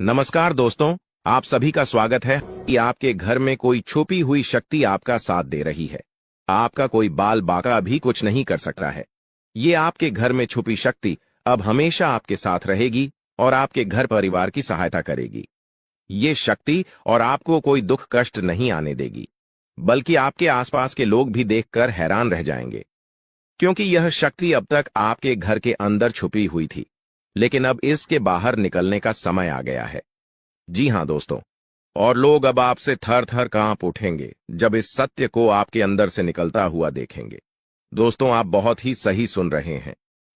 नमस्कार दोस्तों, आप सभी का स्वागत है कि आपके घर में कोई छुपी हुई शक्ति आपका साथ दे रही है। आपका कोई बाल बाका भी कुछ नहीं कर सकता है। ये आपके घर में छुपी शक्ति अब हमेशा आपके साथ रहेगी और आपके घर परिवार की सहायता करेगी। ये शक्ति और आपको कोई दुख कष्ट नहीं आने देगी, बल्कि आपके आसपास के लोग भी देखकर हैरान रह जाएंगे, क्योंकि यह शक्ति अब तक आपके घर के अंदर छुपी हुई थी, लेकिन अब इसके बाहर निकलने का समय आ गया है। जी हां दोस्तों, और लोग अब आपसे थर थर कांप उठेंगे जब इस सत्य को आपके अंदर से निकलता हुआ देखेंगे। दोस्तों, आप बहुत ही सही सुन रहे हैं।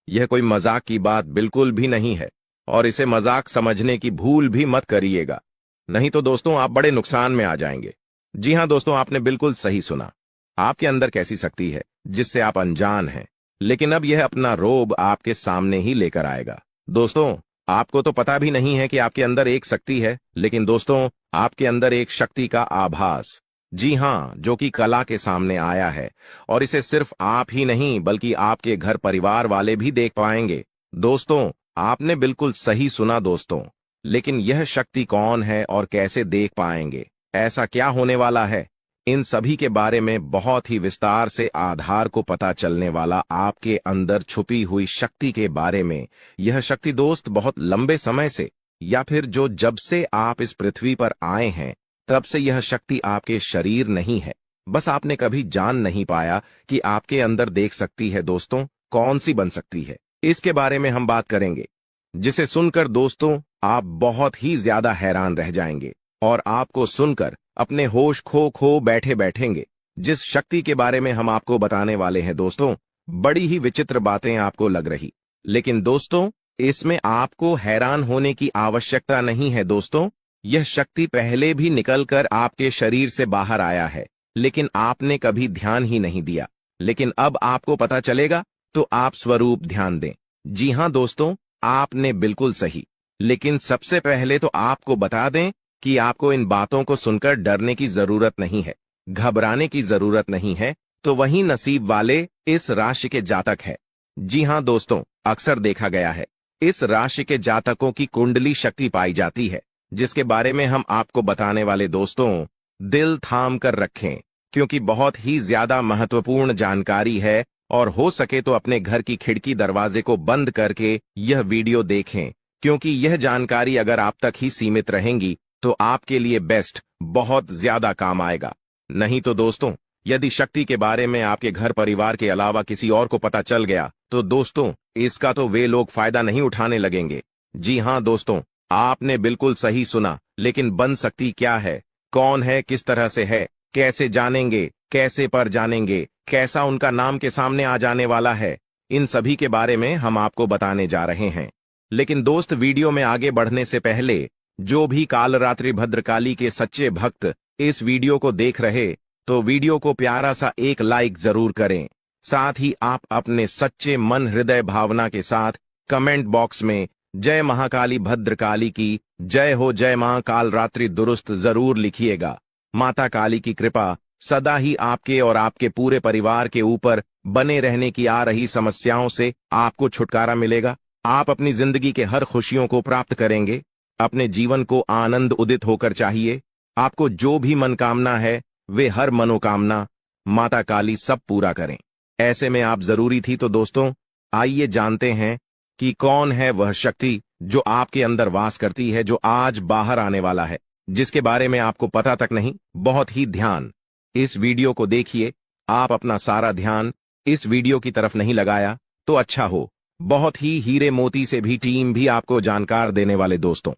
यह कोई मजाक की बात बिल्कुल भी नहीं है, और इसे मजाक समझने की भूल भी मत करिएगा, नहीं तो दोस्तों आप बड़े नुकसान में आ जाएंगे। जी हां दोस्तों, आपने बिल्कुल सही सुना। आपके अंदर कैसी शक्ति है जिससे आप अनजान हैं, लेकिन अब यह अपना रोब आपके सामने ही लेकर आएगा। दोस्तों, आपको तो पता भी नहीं है कि आपके अंदर एक शक्ति है, लेकिन दोस्तों आपके अंदर एक शक्ति का आभास, जी हां, जो कि कला के सामने आया है, और इसे सिर्फ आप ही नहीं बल्कि आपके घर परिवार वाले भी देख पाएंगे। दोस्तों, आपने बिल्कुल सही सुना दोस्तों, लेकिन यह शक्ति कौन है और कैसे देख पाएंगे, ऐसा क्या होने वाला है, इन सभी के बारे में बहुत ही विस्तार से आधार को पता चलने वाला आपके अंदर छुपी हुई शक्ति के बारे में। यह शक्ति दोस्त बहुत लंबे समय से, या फिर जब से आप इस पृथ्वी पर आए हैं तब से यह शक्ति आपके शरीर नहीं है, बस आपने कभी जान नहीं पाया कि आपके अंदर देख सकती है। दोस्तों, कौन सी बन सकती है, इसके बारे में हम बात करेंगे, जिसे सुनकर दोस्तों आप बहुत ही ज्यादा हैरान रह जाएंगे और आपको सुनकर अपने होश खो बैठे बैठेंगे। जिस शक्ति के बारे में हम आपको बताने वाले हैं दोस्तों, बड़ी ही विचित्र बातें आपको लग रही, लेकिन दोस्तों इसमें आपको हैरान होने की आवश्यकता नहीं है। दोस्तों, यह शक्ति पहले भी निकलकर आपके शरीर से बाहर आया है, लेकिन आपने कभी ध्यान ही नहीं दिया, लेकिन अब आपको पता चलेगा, तो आप स्वरूप ध्यान दें। जी हां दोस्तों, आपने बिल्कुल सही, लेकिन सबसे पहले तो आपको बता दें कि आपको इन बातों को सुनकर डरने की जरूरत नहीं है, घबराने की जरूरत नहीं है। तो वही नसीब वाले इस राशि के जातक है। जी हां दोस्तों, अक्सर देखा गया है इस राशि के जातकों की कुंडली शक्ति पाई जाती है, जिसके बारे में हम आपको बताने वाले दोस्तों दिल थाम कर रखें, क्योंकि बहुत ही ज्यादा महत्वपूर्ण जानकारी है, और हो सके तो अपने घर की खिड़की दरवाजे को बंद करके यह वीडियो देखें, क्योंकि यह जानकारी अगर आप तक ही सीमित रहेंगी तो आपके लिए बेस्ट बहुत ज्यादा काम आएगा। नहीं तो दोस्तों, यदि शक्ति के बारे में आपके घर परिवार के अलावा किसी और को पता चल गया तो दोस्तों इसका तो वे लोग फायदा नहीं उठाने लगेंगे। जी हां दोस्तों, आपने बिल्कुल सही सुना, लेकिन बन सकती क्या है, कौन है, किस तरह से है, कैसे जानेंगे, कैसे पर जानेंगे, कैसा उनका नाम के सामने आ जाने वाला है, इन सभी के बारे में हम आपको बताने जा रहे हैं। लेकिन दोस्त, वीडियो में आगे बढ़ने से पहले जो भी कालरात्रि भद्रकाली के सच्चे भक्त इस वीडियो को देख रहे, तो वीडियो को प्यारा सा एक लाइक जरूर करें। साथ ही आप अपने सच्चे मन हृदय भावना के साथ कमेंट बॉक्स में जय महाकाली भद्रकाली की जय हो, जय मां कालरात्रि दुरुस्त जरूर लिखिएगा। माता काली की कृपा सदा ही आपके और आपके पूरे परिवार के ऊपर बने रहने की। आ रही समस्याओं से आपको छुटकारा मिलेगा, आप अपनी जिंदगी के हर खुशियों को प्राप्त करेंगे। अपने जीवन को आनंद उदित होकर चाहिए। आपको जो भी मनोकामना है, वे हर मनोकामना माता काली सब पूरा करें। ऐसे में आप जरूरी थी। तो दोस्तों आइए जानते हैं कि कौन है वह शक्ति जो आपके अंदर वास करती है, जो आज बाहर आने वाला है, जिसके बारे में आपको पता तक नहीं। बहुत ही ध्यान इस वीडियो को देखिए। आप अपना सारा ध्यान इस वीडियो की तरफ नहीं लगाया तो अच्छा हो। बहुत ही हीरे मोती से भी टीम भी आपको जानकार देने वाले दोस्तों,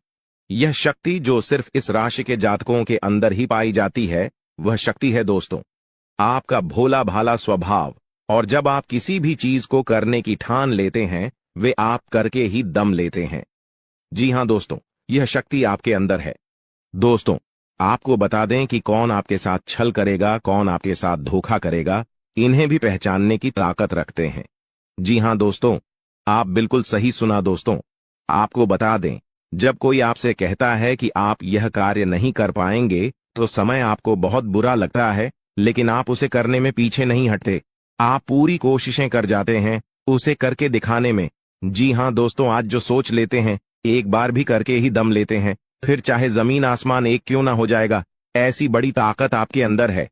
यह शक्ति जो सिर्फ इस राशि के जातकों के अंदर ही पाई जाती है, वह शक्ति है दोस्तों आपका भोला भाला स्वभाव। और जब आप किसी भी चीज को करने की ठान लेते हैं, वे आप करके ही दम लेते हैं। जी हां दोस्तों, यह शक्ति आपके अंदर है। दोस्तों, आपको बता दें कि कौन आपके साथ छल करेगा, कौन आपके साथ धोखा करेगा, इन्हें भी पहचानने की ताकत रखते हैं। जी हां दोस्तों, आप बिल्कुल सही सुना दोस्तों। आपको बता दें, जब कोई आपसे कहता है कि आप यह कार्य नहीं कर पाएंगे, तो समय आपको बहुत बुरा लगता है, लेकिन आप उसे करने में पीछे नहीं हटते। आप पूरी कोशिशें कर जाते हैं उसे करके दिखाने में। जी हां दोस्तों, आज जो सोच लेते हैं, एक बार भी करके ही दम लेते हैं। फिर चाहे जमीन आसमान एक क्यों ना हो जाएगा। ऐसी बड़ी ताकत आपके अंदर है।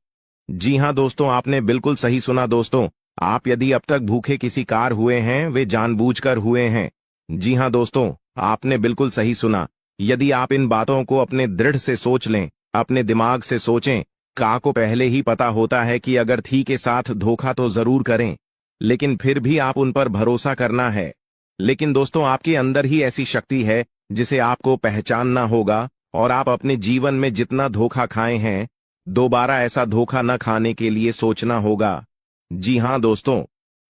जी हाँ दोस्तों, आपने बिल्कुल सही सुना दोस्तों। आप यदि अब तक भूखे किसी कार हुए हैं, वे जानबूझकर हुए हैं। जी हाँ दोस्तों, आपने बिल्कुल सही सुना। यदि आप इन बातों को अपने दृढ़ से सोच लें, अपने दिमाग से सोचें। का को पहले ही पता होता है कि अगर थी के साथ धोखा तो जरूर करें, लेकिन फिर भी आप उन पर भरोसा करना है। लेकिन दोस्तों, आपके अंदर ही ऐसी शक्ति है जिसे आपको पहचानना होगा, और आप अपने जीवन में जितना धोखा खाए हैं, दोबारा ऐसा धोखा न खाने के लिए सोचना होगा। जी हाँ दोस्तों,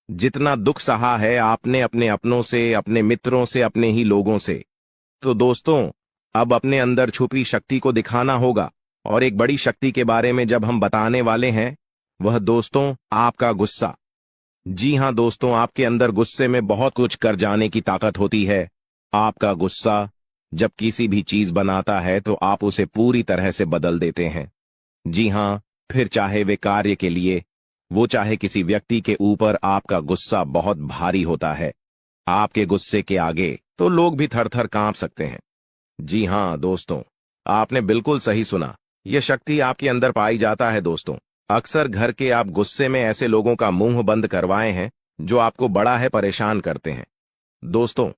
जितना दुख सहा है आपने अपने अपनों से, अपने मित्रों से, अपने ही लोगों से, तो दोस्तों अब अपने अंदर छुपी शक्ति को दिखाना होगा। और एक बड़ी शक्ति के बारे में जब हम बताने वाले हैं, वह दोस्तों आपका गुस्सा। जी हाँ दोस्तों, आपके अंदर गुस्से में बहुत कुछ कर जाने की ताकत होती है। आपका गुस्सा जब किसी भी चीज बनाता है तो आप उसे पूरी तरह से बदल देते हैं। जी हाँ, फिर चाहे वे कार्य के लिए, वो चाहे किसी व्यक्ति के ऊपर, आपका गुस्सा बहुत भारी होता है। आपके गुस्से के आगे तो लोग भी थर थर कांप सकते हैं। जी हाँ दोस्तों, आपने बिल्कुल सही सुना। यह शक्ति आपके अंदर पाई जाता है दोस्तों। अक्सर घर के आप गुस्से में ऐसे लोगों का मुंह बंद करवाए हैं जो आपको बड़ा है परेशान करते हैं। दोस्तों,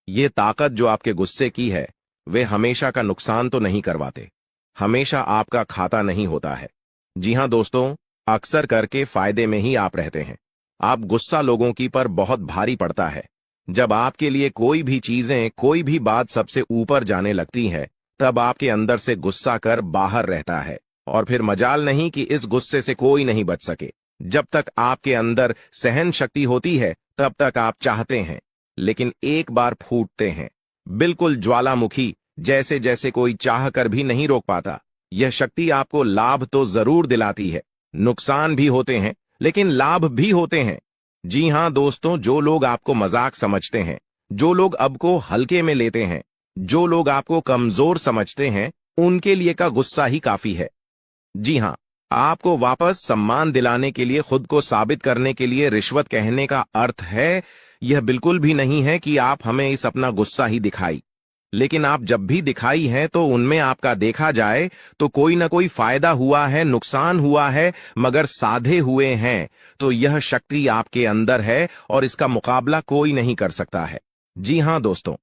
ये ताकत जो आपके गुस्से की है, वे हमेशा का नुकसान तो नहीं करवाते, हमेशा आपका खाता नहीं होता है। जी हाँ दोस्तों, अक्सर करके फायदे में ही आप रहते हैं। आप गुस्सा लोगों की पर बहुत भारी पड़ता है। जब आपके लिए कोई भी चीजें, कोई भी बात सबसे ऊपर जाने लगती है, तब आपके अंदर से गुस्सा कर बाहर रहता है, और फिर मजाल नहीं कि इस गुस्से से कोई नहीं बच सके। जब तक आपके अंदर सहन शक्ति होती है, तब तक आप चाहते हैं, लेकिन एक बार फूटते हैं, बिल्कुल ज्वालामुखी जैसे, जैसे कोई चाह कर भी नहीं रोक पाता। यह शक्ति आपको लाभ तो जरूर दिलाती है, नुकसान भी होते हैं, लेकिन लाभ भी होते हैं। जी हाँ दोस्तों, जो लोग आपको मजाक समझते हैं, जो लोग अब को हल्के में लेते हैं, जो लोग आपको कमजोर समझते हैं, उनके लिए का गुस्सा ही काफी है। जी हाँ, आपको वापस सम्मान दिलाने के लिए, खुद को साबित करने के लिए रिश्वत कहने का अर्थ है, यह बिल्कुल भी नहीं है कि आप हमें इस अपना गुस्सा ही दिखाई। लेकिन आप जब भी दिखाई है तो उनमें आपका देखा जाए तो कोई ना कोई फायदा हुआ है, नुकसान हुआ है, मगर साधे हुए हैं। तो यह शक्ति आपके अंदर है और इसका मुकाबला कोई नहीं कर सकता है। जी हाँ दोस्तों,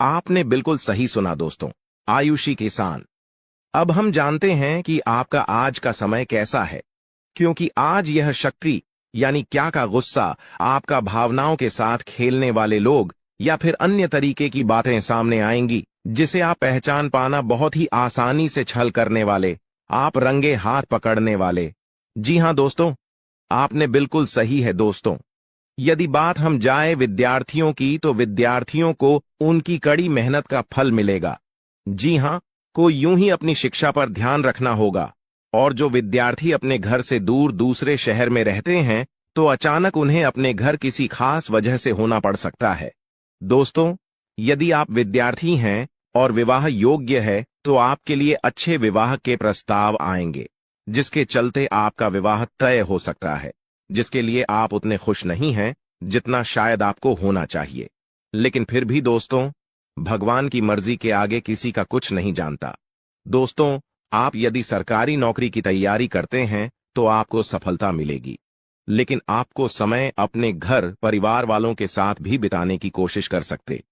आपने बिल्कुल सही सुना दोस्तों। आयुषी किसान, अब हम जानते हैं कि आपका आज का समय कैसा है, क्योंकि आज यह शक्ति यानी क्या का गुस्सा, आपका भावनाओं के साथ खेलने वाले लोग या फिर अन्य तरीके की बातें सामने आएंगी, जिसे आप पहचान पाना बहुत ही आसानी से छल करने वाले, आप रंगे हाथ पकड़ने वाले। जी हाँ दोस्तों, आपने बिल्कुल सही है दोस्तों। यदि बात हम जाए विद्यार्थियों की, तो विद्यार्थियों को उनकी कड़ी मेहनत का फल मिलेगा। जी हाँ, को यूं ही अपनी शिक्षा पर ध्यान रखना होगा। और जो विद्यार्थी अपने घर से दूर दूसरे शहर में रहते हैं, तो अचानक उन्हें अपने घर किसी खास वजह से होना पड़ सकता है। दोस्तों, यदि आप विद्यार्थी हैं और विवाह योग्य है, तो आपके लिए अच्छे विवाह के प्रस्ताव आएंगे, जिसके चलते आपका विवाह तय हो सकता है, जिसके लिए आप उतने खुश नहीं हैं जितना शायद आपको होना चाहिए। लेकिन फिर भी दोस्तों, भगवान की मर्जी के आगे किसी का कुछ नहीं जानता। दोस्तों, आप यदि सरकारी नौकरी की तैयारी करते हैं तो आपको सफलता मिलेगी, लेकिन आपको समय अपने घर परिवार वालों के साथ भी बिताने की कोशिश कर सकते,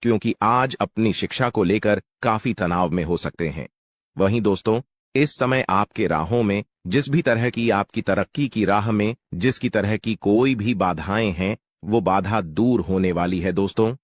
क्योंकि आज अपनी शिक्षा को लेकर काफी तनाव में हो सकते हैं। वहीं दोस्तों, इस समय आपके राहों में, जिस भी तरह की आपकी तरक्की की राह में जिसकी तरह की कोई भी बाधाएं हैं, वो बाधा दूर होने वाली है दोस्तों।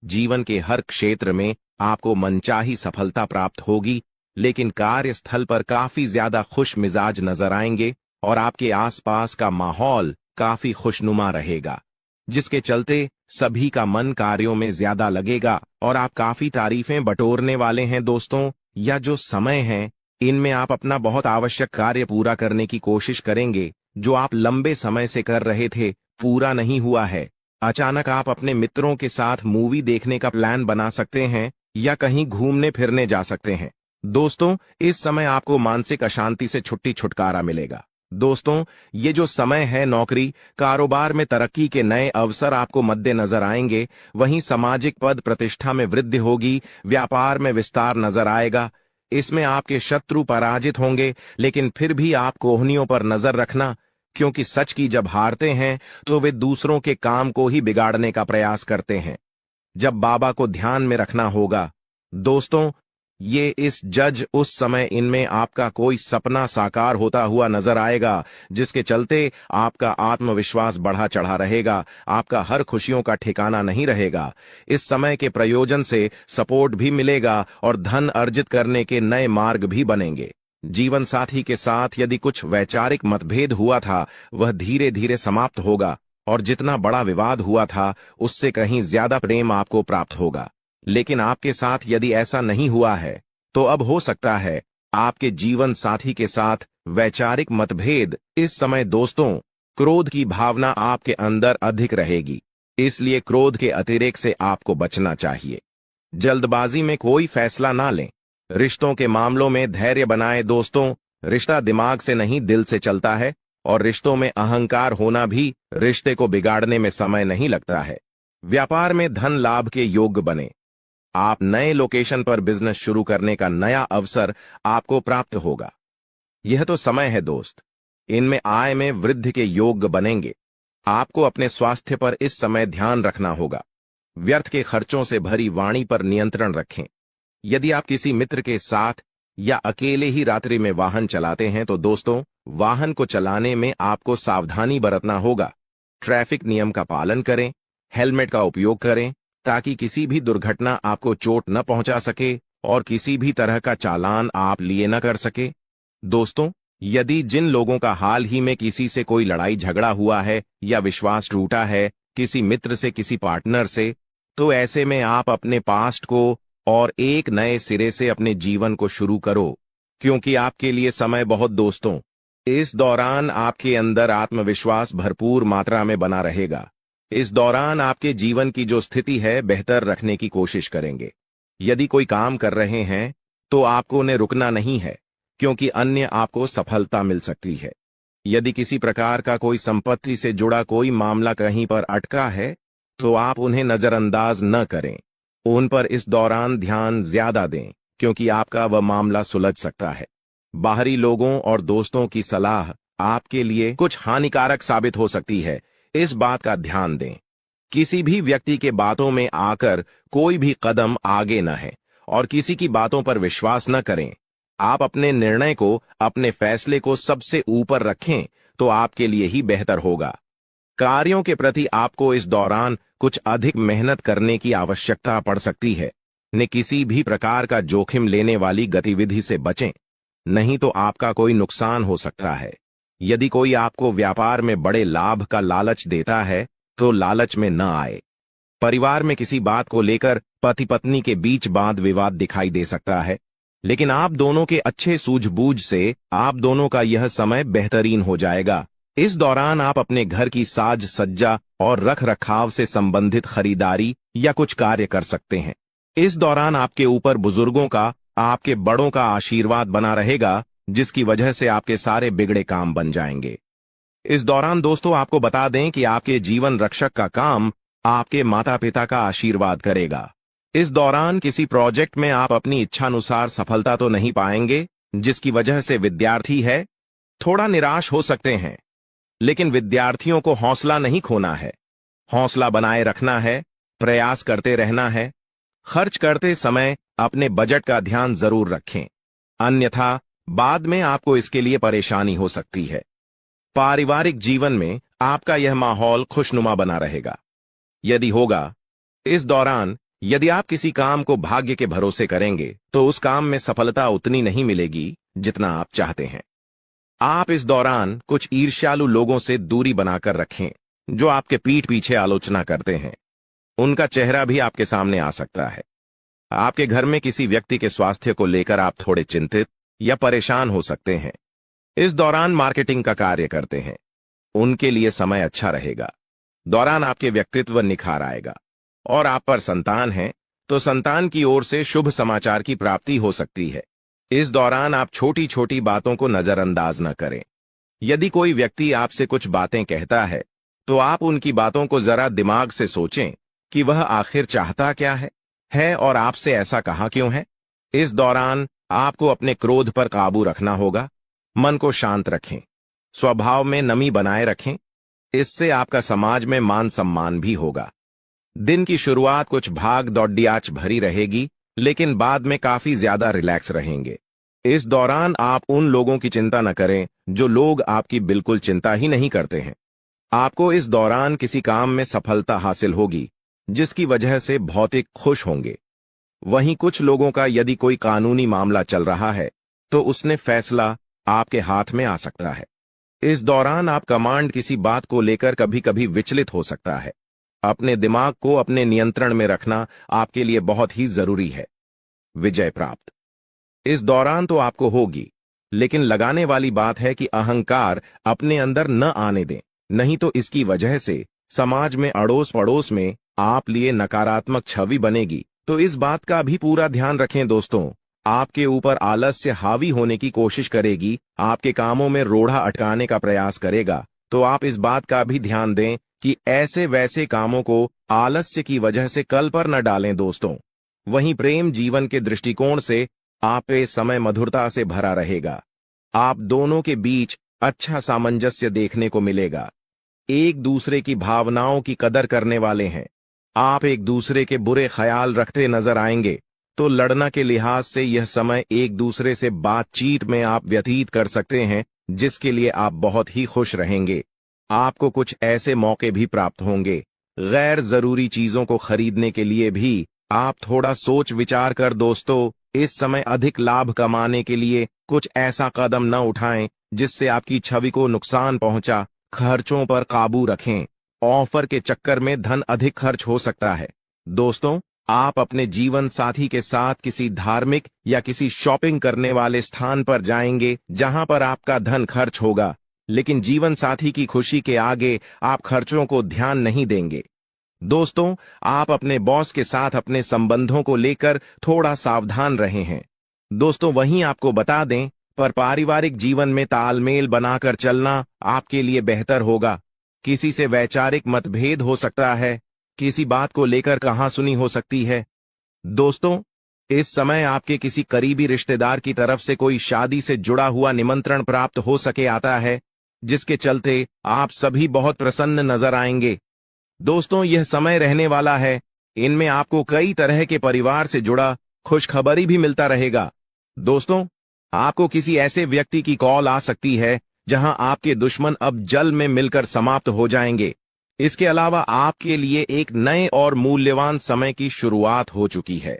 जीवन के हर क्षेत्र में आपको मनचाही सफलता प्राप्त होगी, लेकिन कार्यस्थल पर काफी ज्यादा खुश मिजाज नजर आएंगे और आपके आसपास का माहौल काफी खुशनुमा रहेगा, जिसके चलते सभी का मन कार्यों में ज्यादा लगेगा और आप काफी तारीफें बटोरने वाले हैं दोस्तों। या जो समय है, इनमें आप अपना बहुत आवश्यक कार्य पूरा करने की कोशिश करेंगे, जो आप लंबे समय से कर रहे थे, पूरा नहीं हुआ है। अचानक आप अपने मित्रों के साथ मूवी देखने का प्लान बना सकते हैं या कहीं घूमने फिरने जा सकते हैं। दोस्तों, इस समय आपको मानसिक अशांति से छुट्टी छुटकारा मिलेगा। दोस्तों, ये जो समय है, नौकरी कारोबार में तरक्की के नए अवसर आपको मद्देनजर आएंगे। वहीं सामाजिक पद प्रतिष्ठा में वृद्धि होगी, व्यापार में विस्तार नजर आएगा। इसमें आपके शत्रु पराजित होंगे, लेकिन फिर भी आप कोहनियों पर नजर रखना, क्योंकि सच की जब हारते हैं तो वे दूसरों के काम को ही बिगाड़ने का प्रयास करते हैं। जब बाबा को ध्यान में रखना होगा। दोस्तों, ये इस जज उस समय इनमें आपका कोई सपना साकार होता हुआ नजर आएगा, जिसके चलते आपका आत्मविश्वास बढ़ा चढ़ा रहेगा, आपका हर खुशियों का ठिकाना नहीं रहेगा। इस समय के प्रयोजन से सपोर्ट भी मिलेगा और धन अर्जित करने के नए मार्ग भी बनेंगे। जीवन साथी के साथ यदि कुछ वैचारिक मतभेद हुआ था, वह धीरे धीरे समाप्त होगा, और जितना बड़ा विवाद हुआ था उससे कहीं ज्यादा प्रेम आपको प्राप्त होगा। लेकिन आपके साथ यदि ऐसा नहीं हुआ है, तो अब हो सकता है आपके जीवन साथी के साथ वैचारिक मतभेद। इस समय दोस्तों, क्रोध की भावना आपके अंदर अधिक रहेगी, इसलिए क्रोध के अतिरेक से आपको बचना चाहिए। जल्दबाजी में कोई फैसला ना लें। रिश्तों के मामलों में धैर्य बनाएं। दोस्तों, रिश्ता दिमाग से नहीं दिल से चलता है, और रिश्तों में अहंकार होना भी रिश्ते को बिगाड़ने में समय नहीं लगता है। व्यापार में धन लाभ के योग्य बने। आप नए लोकेशन पर बिजनेस शुरू करने का नया अवसर आपको प्राप्त होगा। यह तो समय है दोस्त, इनमें आय में वृद्धि के योग्य बनेंगे। आपको अपने स्वास्थ्य पर इस समय ध्यान रखना होगा। व्यर्थ के खर्चों से भरी वाणी पर नियंत्रण रखें। यदि आप किसी मित्र के साथ या अकेले ही रात्रि में वाहन चलाते हैं, तो दोस्तों, वाहन को चलाने में आपको सावधानी बरतना होगा। ट्रैफिक नियम का पालन करें, हेलमेट का उपयोग करें, ताकि किसी भी दुर्घटना आपको चोट न पहुंचा सके और किसी भी तरह का चालान आप लिए न कर सके। दोस्तों, यदि जिन लोगों का हाल ही में किसी से कोई लड़ाई झगड़ा हुआ है या विश्वास टूटा है, किसी मित्र से, किसी पार्टनर से, तो ऐसे में आप अपने पास्ट को और एक नए सिरे से अपने जीवन को शुरू करो, क्योंकि आपके लिए समय बहुत दोस्तों। इस दौरान आपके अंदर आत्मविश्वास भरपूर मात्रा में बना रहेगा। इस दौरान आपके जीवन की जो स्थिति है बेहतर रखने की कोशिश करेंगे। यदि कोई काम कर रहे हैं तो आपको उन्हें रुकना नहीं है, क्योंकि अन्य आपको सफलता मिल सकती है। यदि किसी प्रकार का कोई संपत्ति से जुड़ा कोई मामला कहीं पर अटका है, तो आप उन्हें नजरअंदाज न करें। उन पर इस दौरान ध्यान ज्यादा दें, क्योंकि आपका वह मामला सुलझ सकता है। बाहरी लोगों और दोस्तों की सलाह आपके लिए कुछ हानिकारक साबित हो सकती है, इस बात का ध्यान दें। किसी भी व्यक्ति के बातों में आकर कोई भी कदम आगे न है, और किसी की बातों पर विश्वास न करें। आप अपने निर्णय को, अपने फैसले को सबसे ऊपर रखें, तो आपके लिए ही बेहतर होगा। कार्यों के प्रति आपको इस दौरान कुछ अधिक मेहनत करने की आवश्यकता पड़ सकती है। ने किसी भी प्रकार का जोखिम लेने वाली गतिविधि से बचें, नहीं तो आपका कोई नुकसान हो सकता है। यदि कोई आपको व्यापार में बड़े लाभ का लालच देता है, तो लालच में न आए। परिवार में किसी बात को लेकर पति पत्नी के बीच वाद विवाद दिखाई दे सकता है, लेकिन आप दोनों के अच्छे सूझबूझ से आप दोनों का यह समय बेहतरीन हो जाएगा। इस दौरान आप अपने घर की साज सज्जा और रख रखाव से संबंधित खरीदारी या कुछ कार्य कर सकते हैं। इस दौरान आपके ऊपर बुजुर्गों का, आपके बड़ों का आशीर्वाद बना रहेगा, जिसकी वजह से आपके सारे बिगड़े काम बन जाएंगे। इस दौरान दोस्तों, आपको बता दें कि आपके जीवन रक्षक का काम आपके माता पिता का आशीर्वाद करेगा। इस दौरान किसी प्रोजेक्ट में आप अपनी इच्छानुसार सफलता तो नहीं पाएंगे, जिसकी वजह से विद्यार्थी है थोड़ा निराश हो सकते हैं। लेकिन विद्यार्थियों को हौसला नहीं खोना है, हौसला बनाए रखना है, प्रयास करते रहना है। खर्च करते समय अपने बजट का ध्यान जरूर रखें, अन्यथा बाद में आपको इसके लिए परेशानी हो सकती है। पारिवारिक जीवन में आपका यह माहौल खुशनुमा बना रहेगा। यदि होगा, इस दौरान यदि आप किसी काम को भाग्य के भरोसे करेंगे, तो उस काम में सफलता उतनी नहीं मिलेगी जितना आप चाहते हैं। आप इस दौरान कुछ ईर्ष्यालु लोगों से दूरी बनाकर रखें, जो आपके पीठ पीछे आलोचना करते हैं। उनका चेहरा भी आपके सामने आ सकता है। आपके घर में किसी व्यक्ति के स्वास्थ्य को लेकर आप थोड़े चिंतित या परेशान हो सकते हैं। इस दौरान मार्केटिंग का कार्य करते हैं, उनके लिए समय अच्छा रहेगा। दौरान आपके व्यक्तित्व निखार आएगा। और आप पर संतान है, तो संतान की ओर से शुभ समाचार की प्राप्ति हो सकती है। इस दौरान आप छोटी छोटी बातों को नजरअंदाज न करें। यदि कोई व्यक्ति आपसे कुछ बातें कहता है तो आप उनकी बातों को जरा दिमाग से सोचें कि वह आखिर चाहता क्या है और आपसे ऐसा कहा क्यों है। इस दौरान आपको अपने क्रोध पर काबू रखना होगा। मन को शांत रखें, स्वभाव में नमी बनाए रखें। इससे आपका समाज में मान सम्मान भी होगा। दिन की शुरुआत कुछ भाग दौड़ियाच भरी रहेगी, लेकिन बाद में काफी ज्यादा रिलैक्स रहेंगे। इस दौरान आप उन लोगों की चिंता न करें जो लोग आपकी बिल्कुल चिंता ही नहीं करते हैं। आपको इस दौरान किसी काम में सफलता हासिल होगी, जिसकी वजह से भौतिक खुश होंगे। वहीं कुछ लोगों का यदि कोई कानूनी मामला चल रहा है तो उसने फैसला आपके हाथ में आ सकता है। इस दौरान आप कमांड किसी बात को लेकर कभी कभी विचलित हो सकता है। अपने दिमाग को अपने नियंत्रण में रखना आपके लिए बहुत ही जरूरी है। विजय प्राप्त इस दौरान तो आपको होगी, लेकिन लगाने वाली बात है कि अहंकार अपने अंदर न आने दें, नहीं तो इसकी वजह से समाज में अड़ोस पड़ोस में आप लिए नकारात्मक छवि बनेगी। तो इस बात का भी पूरा ध्यान रखें दोस्तों। आपके ऊपर आलस्य हावी होने की कोशिश करेगी, आपके कामों में रोड़ा अटकाने का प्रयास करेगा, तो आप इस बात का भी ध्यान दें कि ऐसे वैसे कामों को आलस्य की वजह से कल पर न डालें दोस्तों। वहीं प्रेम जीवन के दृष्टिकोण से आप ये समय मधुरता से भरा रहेगा। आप दोनों के बीच अच्छा सामंजस्य देखने को मिलेगा। एक दूसरे की भावनाओं की कदर करने वाले हैं। आप एक दूसरे के बुरे ख्याल रखते नजर आएंगे, तो लड़ना के लिहाज से यह समय एक दूसरे से बातचीत में आप व्यतीत कर सकते हैं, जिसके लिए आप बहुत ही खुश रहेंगे। आपको कुछ ऐसे मौके भी प्राप्त होंगे। गैर जरूरी चीजों को खरीदने के लिए भी आप थोड़ा सोच विचार कर दोस्तों इस समय अधिक लाभ कमाने के लिए कुछ ऐसा कदम न उठाएं जिससे आपकी छवि को नुकसान पहुंचा। खर्चों पर काबू रखें। ऑफर के चक्कर में धन अधिक खर्च हो सकता है। दोस्तों, आप अपने जीवन साथी के साथ किसी धार्मिक या किसी शॉपिंग करने वाले स्थान पर जाएंगे जहां पर आपका धन खर्च होगा, लेकिन जीवन साथी की खुशी के आगे आप खर्चों को ध्यान नहीं देंगे। दोस्तों, आप अपने बॉस के साथ अपने संबंधों को लेकर थोड़ा सावधान रहे हैं। दोस्तों, वहीं आपको बता दें, पर पारिवारिक जीवन में तालमेल बनाकर चलना आपके लिए बेहतर होगा। किसी से वैचारिक मतभेद हो सकता है, किसी बात को लेकर कहासुनी हो सकती है। दोस्तों, इस समय आपके किसी करीबी रिश्तेदार की तरफ से कोई शादी से जुड़ा हुआ निमंत्रण प्राप्त हो सके आता है, जिसके चलते आप सभी बहुत प्रसन्न नजर आएंगे। दोस्तों, यह समय रहने वाला है। इनमें आपको कई तरह के परिवार से जुड़ा खुशखबरी भी मिलता रहेगा। दोस्तों, आपको किसी ऐसे व्यक्ति की कॉल आ सकती है जहां आपके दुश्मन अब जल में मिलकर समाप्त हो जाएंगे। इसके अलावा आपके लिए एक नए और मूल्यवान समय की शुरुआत हो चुकी है।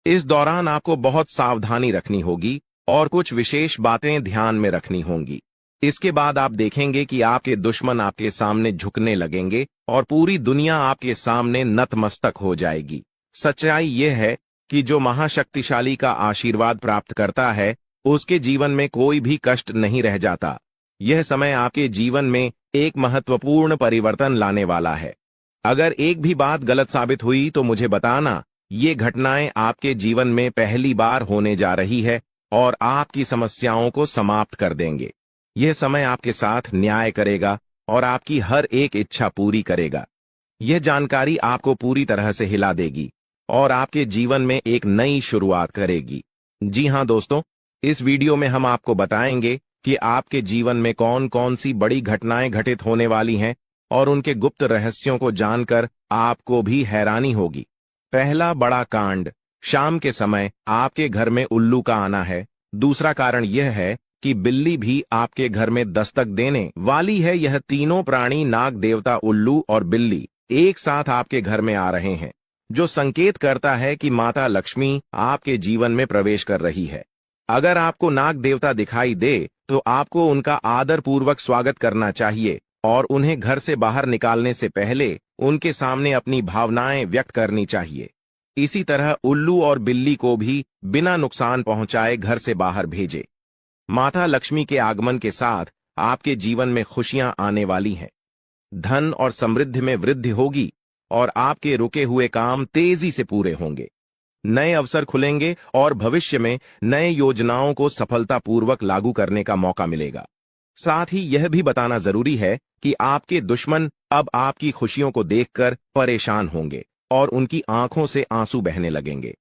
इस दौरान आपको बहुत सावधानी रखनी होगी और कुछ विशेष बातें ध्यान में रखनी होंगी। इसके बाद आप देखेंगे कि आपके दुश्मन आपके सामने झुकने लगेंगे और पूरी दुनिया आपके सामने नतमस्तक हो जाएगी। सच्चाई यह है कि जो महाशक्तिशाली का आशीर्वाद प्राप्त करता है, उसके जीवन में कोई भी कष्ट नहीं रह जाता। यह समय आपके जीवन में एक महत्वपूर्ण परिवर्तन लाने वाला है। अगर एक भी बात गलत साबित हुई तो मुझे बताना। ये घटनाएं आपके जीवन में पहली बार होने जा रही है और आपकी समस्याओं को समाप्त कर देंगे। यह समय आपके साथ न्याय करेगा और आपकी हर एक इच्छा पूरी करेगा। यह जानकारी आपको पूरी तरह से हिला देगी और आपके जीवन में एक नई शुरुआत करेगी। जी हां दोस्तों, इस वीडियो में हम आपको बताएंगे कि आपके जीवन में कौन कौन सी बड़ी घटनाएं घटित होने वाली हैं और उनके गुप्त रहस्यों को जानकर आपको भी हैरानी होगी। पहला बड़ा कांड, शाम के समय आपके घर में उल्लू का आना है। दूसरा कारण यह है कि बिल्ली भी आपके घर में दस्तक देने वाली है। यह तीनों प्राणी, नाग देवता, उल्लू और बिल्ली, एक साथ आपके घर में आ रहे हैं, जो संकेत करता है कि माता लक्ष्मी आपके जीवन में प्रवेश कर रही है। अगर आपको नाग देवता दिखाई दे तो आपको उनका आदर पूर्वक स्वागत करना चाहिए और उन्हें घर से बाहर निकालने से पहले उनके सामने अपनी भावनाएं व्यक्त करनी चाहिए। इसी तरह उल्लू और बिल्ली को भी बिना नुकसान पहुंचाए घर से बाहर भेजे। माता लक्ष्मी के आगमन के साथ आपके जीवन में खुशियां आने वाली हैं। धन और समृद्धि में वृद्धि होगी और आपके रुके हुए काम तेजी से पूरे होंगे। नए अवसर खुलेंगे और भविष्य में नए योजनाओं को सफलतापूर्वक लागू करने का मौका मिलेगा। साथ ही यह भी बताना जरूरी है कि आपके दुश्मन अब आपकी खुशियों को देखकर परेशान होंगे और उनकी आंखों से आंसू बहने लगेंगे।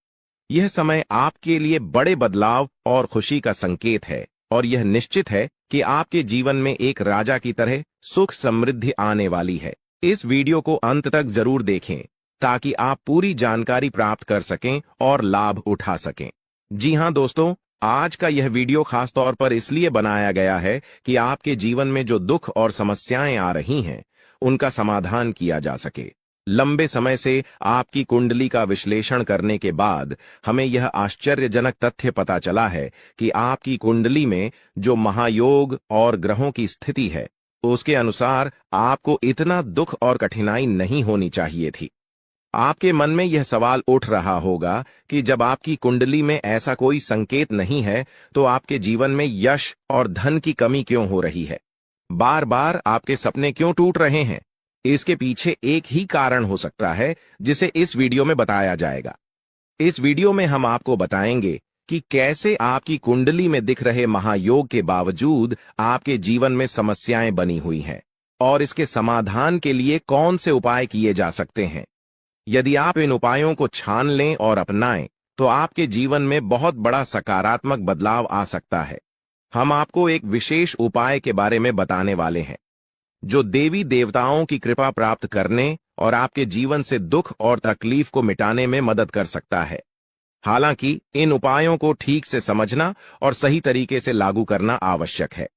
यह समय आपके लिए बड़े बदलाव और खुशी का संकेत है और यह निश्चित है कि आपके जीवन में एक राजा की तरह सुख समृद्धि आने वाली है। इस वीडियो को अंत तक जरूर देखें ताकि आप पूरी जानकारी प्राप्त कर सकें और लाभ उठा सकें। जी हां दोस्तों, आज का यह वीडियो खास तौर पर इसलिए बनाया गया है कि आपके जीवन में जो दुख और समस्याएं आ रही हैं, उनका समाधान किया जा सके। लंबे समय से आपकी कुंडली का विश्लेषण करने के बाद हमें यह आश्चर्यजनक तथ्य पता चला है कि आपकी कुंडली में जो महायोग और ग्रहों की स्थिति है, उसके अनुसार आपको इतना दुख और कठिनाई नहीं होनी चाहिए थी। आपके मन में यह सवाल उठ रहा होगा कि जब आपकी कुंडली में ऐसा कोई संकेत नहीं है, तो आपके जीवन में यश और धन की कमी क्यों हो रही है? बार बार आपके सपने क्यों टूट रहे हैं? इसके पीछे एक ही कारण हो सकता है, जिसे इस वीडियो में बताया जाएगा। इस वीडियो में हम आपको बताएंगे कि कैसे आपकी कुंडली में दिख रहे महायोग के बावजूद आपके जीवन में समस्याएं बनी हुई हैं और इसके समाधान के लिए कौन से उपाय किए जा सकते हैं। यदि आप इन उपायों को छान लें और अपनाएं, तो आपके जीवन में बहुत बड़ा सकारात्मक बदलाव आ सकता है। हम आपको एक विशेष उपाय के बारे में बताने वाले हैं, जो देवी देवताओं की कृपा प्राप्त करने और आपके जीवन से दुख और तकलीफ को मिटाने में मदद कर सकता है। हालांकि इन उपायों को ठीक से समझना और सही तरीके से लागू करना आवश्यक है।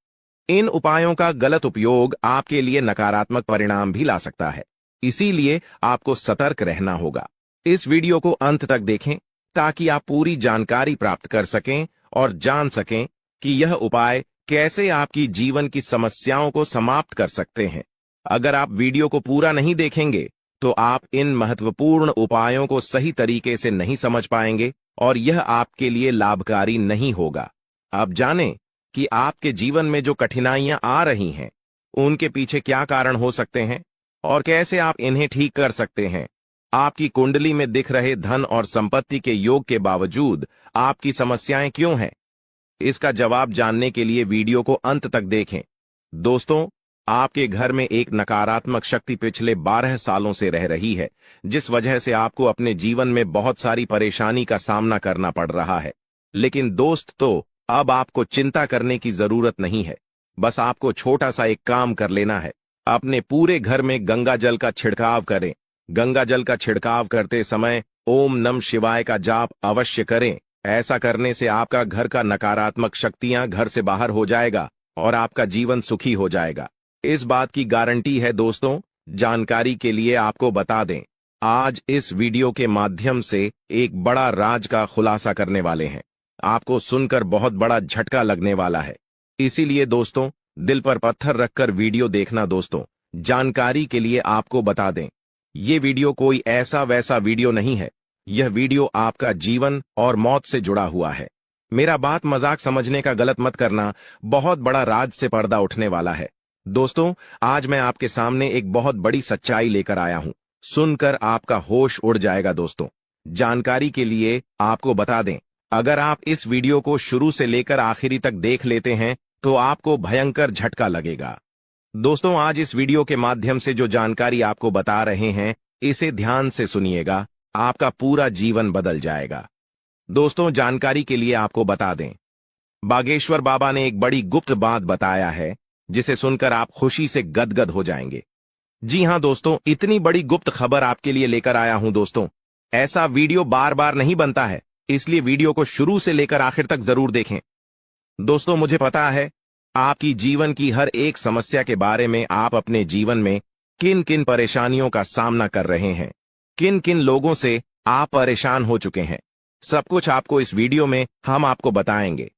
इन उपायों का गलत उपयोग आपके लिए नकारात्मक परिणाम भी ला सकता है, इसीलिए आपको सतर्क रहना होगा। इस वीडियो को अंत तक देखें ताकि आप पूरी जानकारी प्राप्त कर सकें और जान सकें कि यह उपाय कैसे आपकी जीवन की समस्याओं को समाप्त कर सकते हैं। अगर आप वीडियो को पूरा नहीं देखेंगे, तो आप इन महत्वपूर्ण उपायों को सही तरीके से नहीं समझ पाएंगे और यह आपके लिए लाभकारी नहीं होगा। अब जानें कि आपके जीवन में जो कठिनाइयां आ रही हैं, उनके पीछे क्या कारण हो सकते हैं और कैसे आप इन्हें ठीक कर सकते हैं। आपकी कुंडली में दिख रहे धन और संपत्ति के योग के बावजूद आपकी समस्याएं क्यों हैं? इसका जवाब जानने के लिए वीडियो को अंत तक देखें। दोस्तों, आपके घर में एक नकारात्मक शक्ति पिछले 12 सालों से रह रही है, जिस वजह से आपको अपने जीवन में बहुत सारी परेशानी का सामना करना पड़ रहा है। लेकिन दोस्तों, अब आपको चिंता करने की जरूरत नहीं है। बस आपको छोटा सा एक काम कर लेना है। अपने पूरे घर में गंगा जल का छिड़काव करें। गंगा जल का छिड़काव करते समय ओम नमः शिवाय का जाप अवश्य करें। ऐसा करने से आपका घर का नकारात्मक शक्तियां घर से बाहर हो जाएगा और आपका जीवन सुखी हो जाएगा। इस बात की गारंटी है दोस्तों। जानकारी के लिए आपको बता दें, आज इस वीडियो के माध्यम से एक बड़ा राज का खुलासा करने वाले हैं। आपको सुनकर बहुत बड़ा झटका लगने वाला है, इसीलिए दोस्तों दिल पर पत्थर रखकर वीडियो देखना। दोस्तों, जानकारी के लिए आपको बता दें, ये वीडियो कोई ऐसा वैसा वीडियो नहीं है। यह वीडियो आपका जीवन और मौत से जुड़ा हुआ है। मेरा बात मजाक समझने का गलत मत करना। बहुत बड़ा राज से पर्दा उठने वाला है। दोस्तों, आज मैं आपके सामने एक बहुत बड़ी सच्चाई लेकर आया हूं। सुनकर आपका होश उड़ जाएगा। दोस्तों, जानकारी के लिए आपको बता दें, अगर आप इस वीडियो को शुरू से लेकर आखिरी तक देख लेते हैं, तो आपको भयंकर झटका लगेगा। दोस्तों, आज इस वीडियो के माध्यम से जो जानकारी आपको बता रहे हैं, इसे ध्यान से सुनिएगा। आपका पूरा जीवन बदल जाएगा। दोस्तों, जानकारी के लिए आपको बता दें, बागेश्वर बाबा ने एक बड़ी गुप्त बात बताया है, जिसे सुनकर आप खुशी से गदगद हो जाएंगे। जी हां दोस्तों, इतनी बड़ी गुप्त खबर आपके लिए लेकर आया हूं। दोस्तों, ऐसा वीडियो बार बार नहीं बनता है, इसलिए वीडियो को शुरू से लेकर आखिर तक जरूर देखें। दोस्तों, मुझे पता है आपकी जीवन की हर एक समस्या के बारे में। आप अपने जीवन में किन किन परेशानियों का सामना कर रहे हैं, किन किन लोगों से आप परेशान हो चुके हैं, सब कुछ आपको इस वीडियो में हम आपको बताएंगे।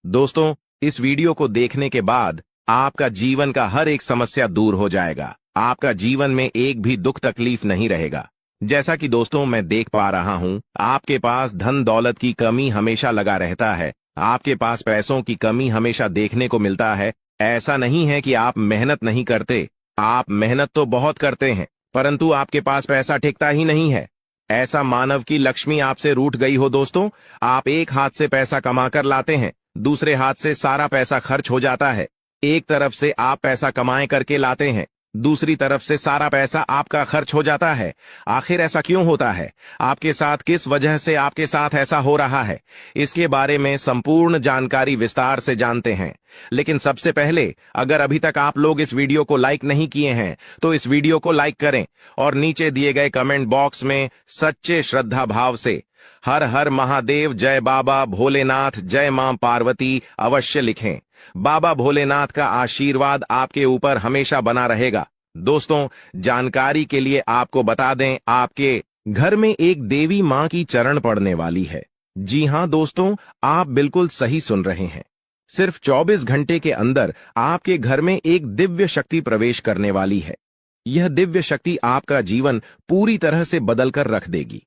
दोस्तों, इस वीडियो को देखने के बाद आपका जीवन का हर एक समस्या दूर हो जाएगा। आपका जीवन में एक भी दुख तकलीफ नहीं रहेगा। जैसा कि दोस्तों मैं देख पा रहा हूं, आपके पास धन दौलत की कमी हमेशा लगा रहता है। आपके पास पैसों की कमी हमेशा देखने को मिलता है। ऐसा नहीं है कि आप मेहनत नहीं करते, आप मेहनत तो बहुत करते हैं, परंतु आपके पास पैसा टिकता ही नहीं है। ऐसा मानव की लक्ष्मी आपसे रूठ गई हो। दोस्तों, आप एक हाथ से पैसा कमाकर लाते हैं, दूसरे हाथ से सारा पैसा खर्च हो जाता है। एक तरफ से आप पैसा कमाए करके लाते हैं, दूसरी तरफ से सारा पैसा आपका खर्च हो जाता है। आखिर ऐसा क्यों होता है? आपके साथ किस वजह से आपके साथ ऐसा हो रहा है? इसके बारे में संपूर्ण जानकारी विस्तार से जानते हैं। लेकिन सबसे पहले, अगर अभी तक आप लोग इस वीडियो को लाइक नहीं किए हैं तो इस वीडियो को लाइक करें और नीचे दिए गए कमेंट बॉक्स में सच्चे श्रद्धा भाव से हर हर महादेव, जय बाबा भोलेनाथ, जय मां पार्वती अवश्य लिखें। बाबा भोलेनाथ का आशीर्वाद आपके ऊपर हमेशा बना रहेगा। दोस्तों, जानकारी के लिए आपको बता दें, आपके घर में एक देवी मां की चरण पड़ने वाली है। जी हां दोस्तों, आप बिल्कुल सही सुन रहे हैं। सिर्फ 24 घंटे के अंदर आपके घर में एक दिव्य शक्ति प्रवेश करने वाली है। यह दिव्य शक्ति आपका जीवन पूरी तरह से बदलकर रख देगी।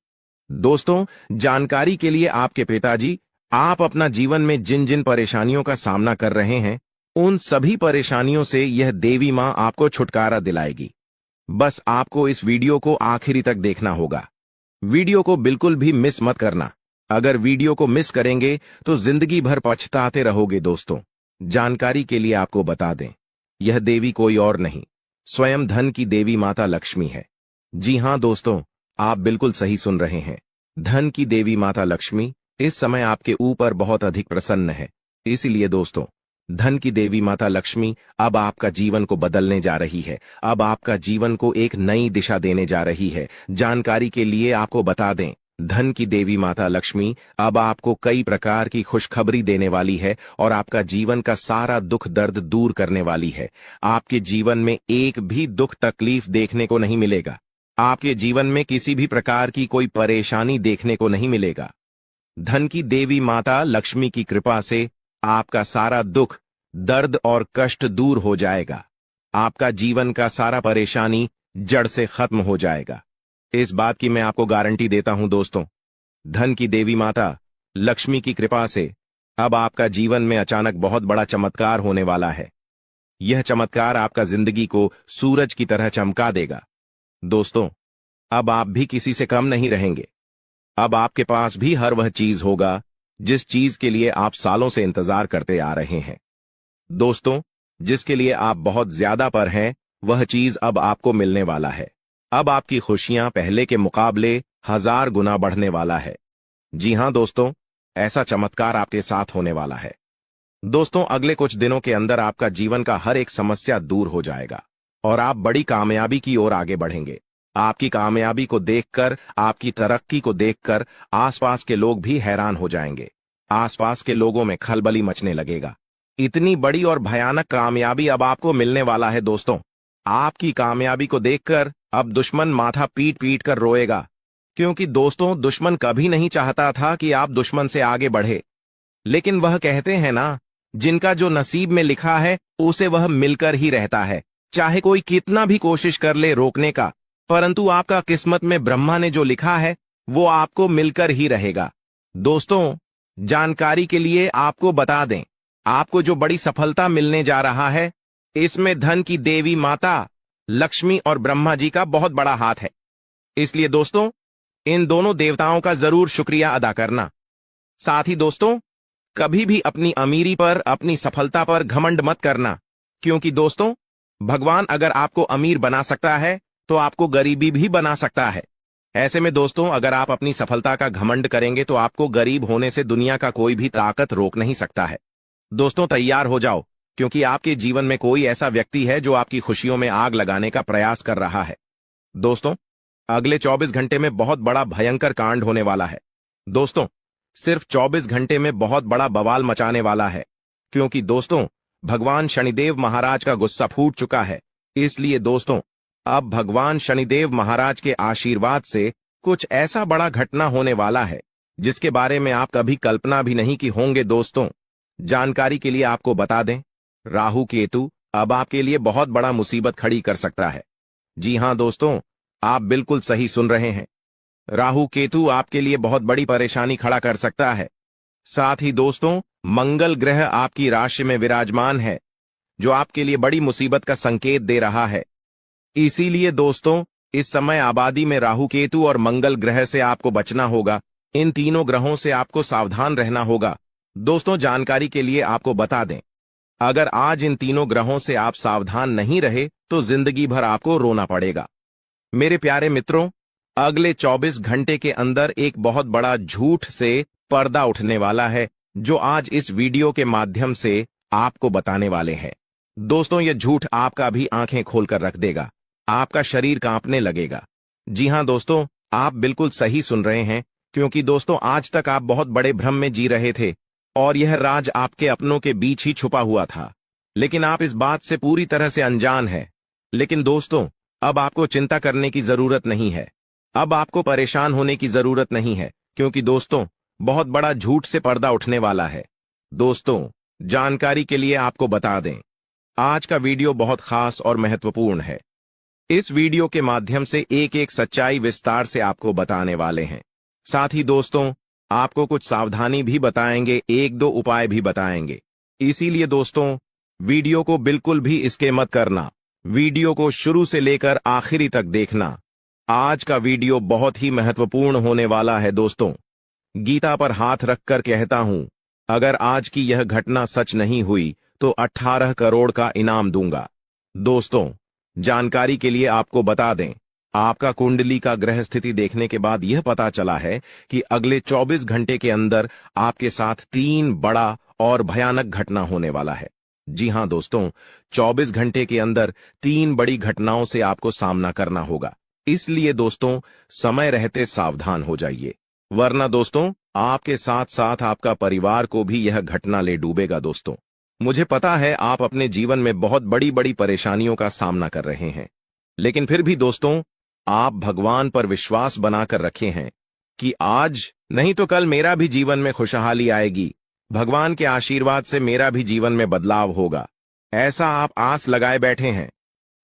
दोस्तों, जानकारी के लिए आपके पिताजी, आप अपना जीवन में जिन जिन परेशानियों का सामना कर रहे हैं, उन सभी परेशानियों से यह देवी मां आपको छुटकारा दिलाएगी। बस आपको इस वीडियो को आखिरी तक देखना होगा। वीडियो को बिल्कुल भी मिस मत करना। अगर वीडियो को मिस करेंगे तो जिंदगी भर पछताते रहोगे। दोस्तों, जानकारी के लिए आपको बता दें, यह देवी कोई और नहीं, स्वयं धन की देवी माता लक्ष्मी है। जी हां दोस्तों, आप बिल्कुल सही सुन रहे हैं। धन की देवी माता लक्ष्मी इस समय आपके ऊपर बहुत अधिक प्रसन्न है। इसीलिए दोस्तों, धन की देवी माता लक्ष्मी अब आपका जीवन को बदलने जा रही है। अब आपका जीवन को एक नई दिशा देने जा रही है। जानकारी के लिए आपको बता दें, धन की देवी माता लक्ष्मी अब आपको कई प्रकार की खुशखबरी देने वाली है और आपका जीवन का सारा दुख दर्द दूर करने वाली है। आपके जीवन में एक भी दुख तकलीफ देखने को नहीं मिलेगा। आपके जीवन में किसी भी प्रकार की कोई परेशानी देखने को नहीं मिलेगा। धन की देवी माता लक्ष्मी की कृपा से आपका सारा दुख, दर्द और कष्ट दूर हो जाएगा। आपका जीवन का सारा परेशानी जड़ से खत्म हो जाएगा। इस बात की मैं आपको गारंटी देता हूं दोस्तों। धन की देवी माता लक्ष्मी की कृपा से अब आपका जीवन में अचानक बहुत बड़ा चमत्कार होने वाला है। यह चमत्कार आपका जिंदगी को सूरज की तरह चमका देगा। दोस्तों, अब आप भी किसी से कम नहीं रहेंगे। अब आपके पास भी हर वह चीज होगा जिस चीज के लिए आप सालों से इंतजार करते आ रहे हैं। दोस्तों, जिसके लिए आप बहुत ज्यादा पर हैं, वह चीज अब आपको मिलने वाला है। अब आपकी खुशियां पहले के मुकाबले 1000 गुना बढ़ने वाला है। जी हां दोस्तों, ऐसा चमत्कार आपके साथ होने वाला है। दोस्तों, अगले कुछ दिनों के अंदर आपका जीवन का हर एक समस्या दूर हो जाएगा और आप बड़ी कामयाबी की ओर आगे बढ़ेंगे। आपकी कामयाबी को देखकर, आपकी तरक्की को देखकर आसपास के लोग भी हैरान हो जाएंगे। आसपास के लोगों में खलबली मचने लगेगा। इतनी बड़ी और भयानक कामयाबी अब आपको मिलने वाला है। दोस्तों, आपकी कामयाबी को देखकर अब दुश्मन माथा पीट पीट कर रोएगा, क्योंकि दोस्तों, दुश्मन कभी नहीं चाहता था कि आप दुश्मन से आगे बढ़े। लेकिन वह कहते हैं ना, जिनका जो नसीब में लिखा है उसे वह मिलकर ही रहता है। चाहे कोई कितना भी कोशिश कर ले रोकने का, परंतु आपका किस्मत में ब्रह्मा ने जो लिखा है वो आपको मिलकर ही रहेगा। दोस्तों, जानकारी के लिए आपको बता दें, आपको जो बड़ी सफलता मिलने जा रहा है, इसमें धन की देवी माता लक्ष्मी और ब्रह्मा जी का बहुत बड़ा हाथ है। इसलिए दोस्तों, इन दोनों देवताओं का जरूर शुक्रिया अदा करना। साथ ही दोस्तों, कभी भी अपनी अमीरी पर, अपनी सफलता पर घमंड मत करना, क्योंकि दोस्तों, भगवान अगर आपको अमीर बना सकता है तो आपको गरीबी भी बना सकता है। ऐसे में दोस्तों, अगर आप अपनी सफलता का घमंड करेंगे तो आपको गरीब होने से दुनिया का कोई भी ताकत रोक नहीं सकता है। दोस्तों, तैयार हो जाओ, क्योंकि आपके जीवन में कोई ऐसा व्यक्ति है जो आपकी खुशियों में आग लगाने का प्रयास कर रहा है। दोस्तों, अगले 24 घंटे में बहुत बड़ा भयंकर कांड होने वाला है। दोस्तों, सिर्फ 24 घंटे में बहुत बड़ा बवाल मचाने वाला है, क्योंकि दोस्तों, भगवान शनिदेव महाराज का गुस्सा फूट चुका है। इसलिए दोस्तों, अब भगवान शनिदेव महाराज के आशीर्वाद से कुछ ऐसा बड़ा घटना होने वाला है जिसके बारे में आप कभी कल्पना भी नहीं की होंगे। दोस्तों, जानकारी के लिए आपको बता दें, राहु केतु अब आपके लिए बहुत बड़ा मुसीबत खड़ी कर सकता है। जी हां दोस्तों, आप बिल्कुल सही सुन रहे हैं। राहु केतु आपके लिए बहुत बड़ी परेशानी खड़ा कर सकता है। साथ ही दोस्तों, मंगल ग्रह आपकी राशि में विराजमान है, जो आपके लिए बड़ी मुसीबत का संकेत दे रहा है। इसीलिए दोस्तों, इस समय आबादी में राहु केतु और मंगल ग्रह से आपको बचना होगा। इन तीनों ग्रहों से आपको सावधान रहना होगा। दोस्तों, जानकारी के लिए आपको बता दें, अगर आज इन तीनों ग्रहों से आप सावधान नहीं रहे तो जिंदगी भर आपको रोना पड़ेगा। मेरे प्यारे मित्रों, अगले 24 घंटे के अंदर एक बहुत बड़ा झूठ से पर्दा उठने वाला है, जो आज इस वीडियो के माध्यम से आपको बताने वाले हैं। दोस्तों, यह झूठ आपका भी आंखें खोलकर रख देगा, आपका शरीर कांपने लगेगा। जी हां दोस्तों, आप बिल्कुल सही सुन रहे हैं, क्योंकि दोस्तों आज तक आप बहुत बड़े भ्रम में जी रहे थे और यह राज आपके अपनों के बीच ही छुपा हुआ था, लेकिन आप इस बात से पूरी तरह से अनजान हैं। लेकिन दोस्तों, अब आपको चिंता करने की जरूरत नहीं है, अब आपको परेशान होने की जरूरत नहीं है, क्योंकि दोस्तों बहुत बड़ा झूठ से पर्दा उठने वाला है। दोस्तों, जानकारी के लिए आपको बता दें, आज का वीडियो बहुत खास और महत्वपूर्ण है। इस वीडियो के माध्यम से एक एक सच्चाई विस्तार से आपको बताने वाले हैं। साथ ही दोस्तों, आपको कुछ सावधानी भी बताएंगे, एक दो उपाय भी बताएंगे। इसीलिए दोस्तों, वीडियो को बिल्कुल भी स्किप मत करना, वीडियो को शुरू से लेकर आखिरी तक देखना। आज का वीडियो बहुत ही महत्वपूर्ण होने वाला है। दोस्तों, गीता पर हाथ रखकर कहता हूं, अगर आज की यह घटना सच नहीं हुई तो 18 करोड़ का इनाम दूंगा। दोस्तों, जानकारी के लिए आपको बता दें, आपका कुंडली का ग्रह स्थिति देखने के बाद यह पता चला है कि अगले 24 घंटे के अंदर आपके साथ 3 बड़ा और भयानक घटना होने वाला है। जी हां दोस्तों, 24 घंटे के अंदर 3 बड़ी घटनाओं से आपको सामना करना होगा। इसलिए दोस्तों, समय रहते सावधान हो जाइए, वरना दोस्तों आपके साथ साथ आपका परिवार को भी यह घटना ले डूबेगा। दोस्तों, मुझे पता है आप अपने जीवन में बहुत बड़ी बड़ी परेशानियों का सामना कर रहे हैं, लेकिन फिर भी दोस्तों आप भगवान पर विश्वास बनाकर रखे हैं कि आज नहीं तो कल मेरा भी जीवन में खुशहाली आएगी, भगवान के आशीर्वाद से मेरा भी जीवन में बदलाव होगा, ऐसा आप आस लगाए बैठे हैं।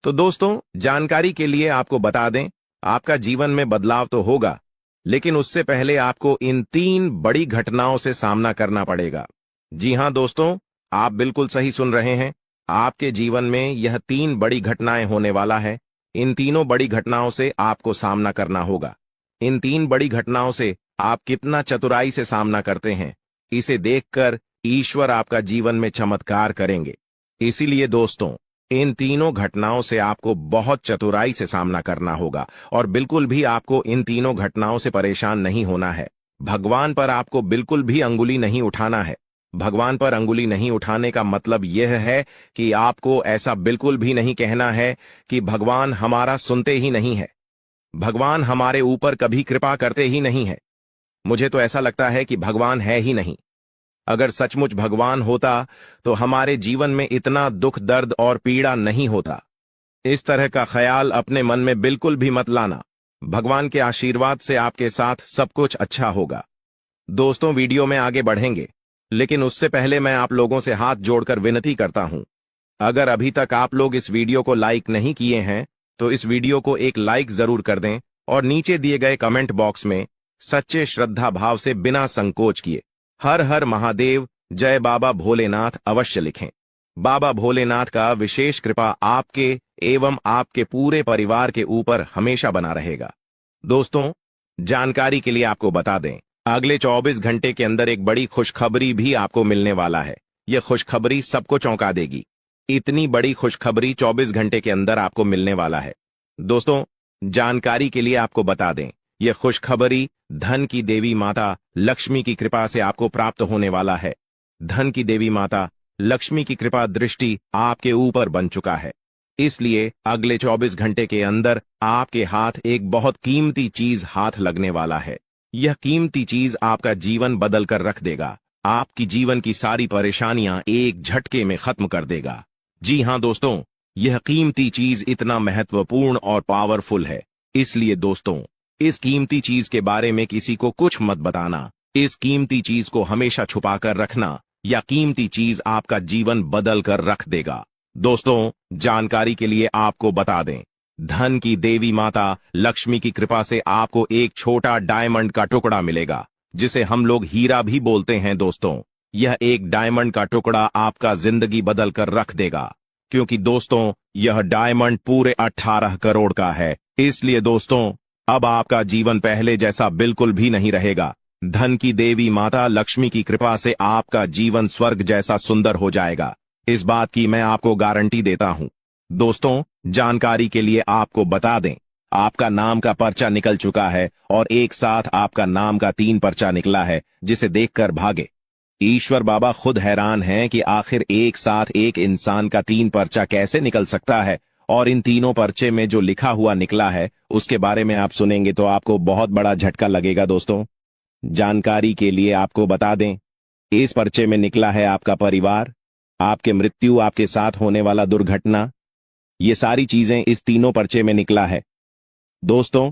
तो दोस्तों, जानकारी के लिए आपको बता दें, आपका जीवन में बदलाव तो होगा, लेकिन उससे पहले आपको इन 3 बड़ी घटनाओं से सामना करना पड़ेगा। जी हां दोस्तों, आप बिल्कुल सही सुन रहे हैं, आपके जीवन में यह 3 बड़ी घटनाएं होने वाला है। इन तीनों बड़ी घटनाओं से आपको सामना करना होगा। इन 3 बड़ी घटनाओं से आप कितना चतुराई से सामना करते हैं, इसे देखकर ईश्वर आपका जीवन में चमत्कार करेंगे। इसीलिए दोस्तों, इन तीनों घटनाओं से आपको बहुत चतुराई से सामना करना होगा और बिल्कुल भी आपको इन तीनों घटनाओं से परेशान नहीं होना है। भगवान पर आपको बिल्कुल भी अंगुली नहीं उठाना है। भगवान पर अंगुली नहीं उठाने का मतलब यह है कि आपको ऐसा बिल्कुल भी नहीं कहना है कि भगवान हमारा सुनते ही नहीं है, भगवान हमारे ऊपर कभी कृपा करते ही नहीं है, मुझे तो ऐसा लगता है कि भगवान है ही नहीं। अगर सचमुच भगवान होता तो हमारे जीवन में इतना दुख, दर्द और पीड़ा नहीं होता। इस तरह का ख्याल अपने मन में बिल्कुल भी मत लाना। भगवान के आशीर्वाद से आपके साथ सब कुछ अच्छा होगा। दोस्तों, वीडियो में आगे बढ़ेंगे, लेकिन उससे पहले मैं आप लोगों से हाथ जोड़कर विनती करता हूं, अगर अभी तक आप लोग इस वीडियो को लाइक नहीं किए हैं तो इस वीडियो को एक लाइक जरूर कर दें और नीचे दिए गए कमेंट बॉक्स में सच्चे श्रद्धा भाव से बिना संकोच किए हर हर महादेव, जय बाबा भोलेनाथ अवश्य लिखें। बाबा भोलेनाथ का विशेष कृपा आपके एवं आपके पूरे परिवार के ऊपर हमेशा बना रहेगा। दोस्तों, जानकारी के लिए आपको बता दें, अगले 24 घंटे के अंदर एक बड़ी खुशखबरी भी आपको मिलने वाला है। यह खुशखबरी सबको चौंका देगी। इतनी बड़ी खुशखबरी 24 घंटे के अंदर आपको मिलने वाला है। दोस्तों, जानकारी के लिए आपको बता दें, यह खुशखबरी धन की देवी माता लक्ष्मी की कृपा से आपको प्राप्त होने वाला है। धन की देवी माता लक्ष्मी की कृपा दृष्टि आपके ऊपर बन चुका है। इसलिए अगले 24 घंटे के अंदर आपके हाथ एक बहुत कीमती चीज हाथ लगने वाला है। यह कीमती चीज आपका जीवन बदल कर रख देगा, आपकी जीवन की सारी परेशानियां एक झटके में खत्म कर देगा। जी हां दोस्तों, यह कीमती चीज इतना महत्वपूर्ण और पावरफुल है, इसलिए दोस्तों इस कीमती चीज के बारे में किसी को कुछ मत बताना। इस कीमती चीज को हमेशा छुपा कर रखना, या कीमती चीज आपका जीवन बदल कर रख देगा। दोस्तों, जानकारी के लिए आपको बता दें, धन की देवी माता लक्ष्मी की कृपा से आपको एक छोटा डायमंड का टुकड़ा मिलेगा, जिसे हम लोग हीरा भी बोलते हैं। दोस्तों, यह एक डायमंड का टुकड़ा आपका जिंदगी बदल कर रख देगा, क्योंकि दोस्तों यह डायमंड पूरे 18 करोड़ का है। इसलिए दोस्तों अब आपका जीवन पहले जैसा बिल्कुल भी नहीं रहेगा। धन की देवी माता लक्ष्मी की कृपा से आपका जीवन स्वर्ग जैसा सुंदर हो जाएगा। इस बात की मैं आपको गारंटी देता हूं। दोस्तों, जानकारी के लिए आपको बता दें, आपका नाम का पर्चा निकल चुका है और एक साथ आपका नाम का 3 पर्चा निकला है, जिसे देखकर भागे। ईश्वर बाबा खुद हैरान हैं कि आखिर एक साथ एक इंसान का 3 पर्चा कैसे निकल सकता है, और इन तीनों पर्चे में जो लिखा हुआ निकला है उसके बारे में आप सुनेंगे तो आपको बहुत बड़ा झटका लगेगा। दोस्तों, जानकारी के लिए आपको बता दें, इस पर्चे में निकला है आपका परिवार, आपके मृत्यु, आपके साथ होने वाला दुर्घटना, ये सारी चीजें इस तीनों पर्चे में निकला है। दोस्तों,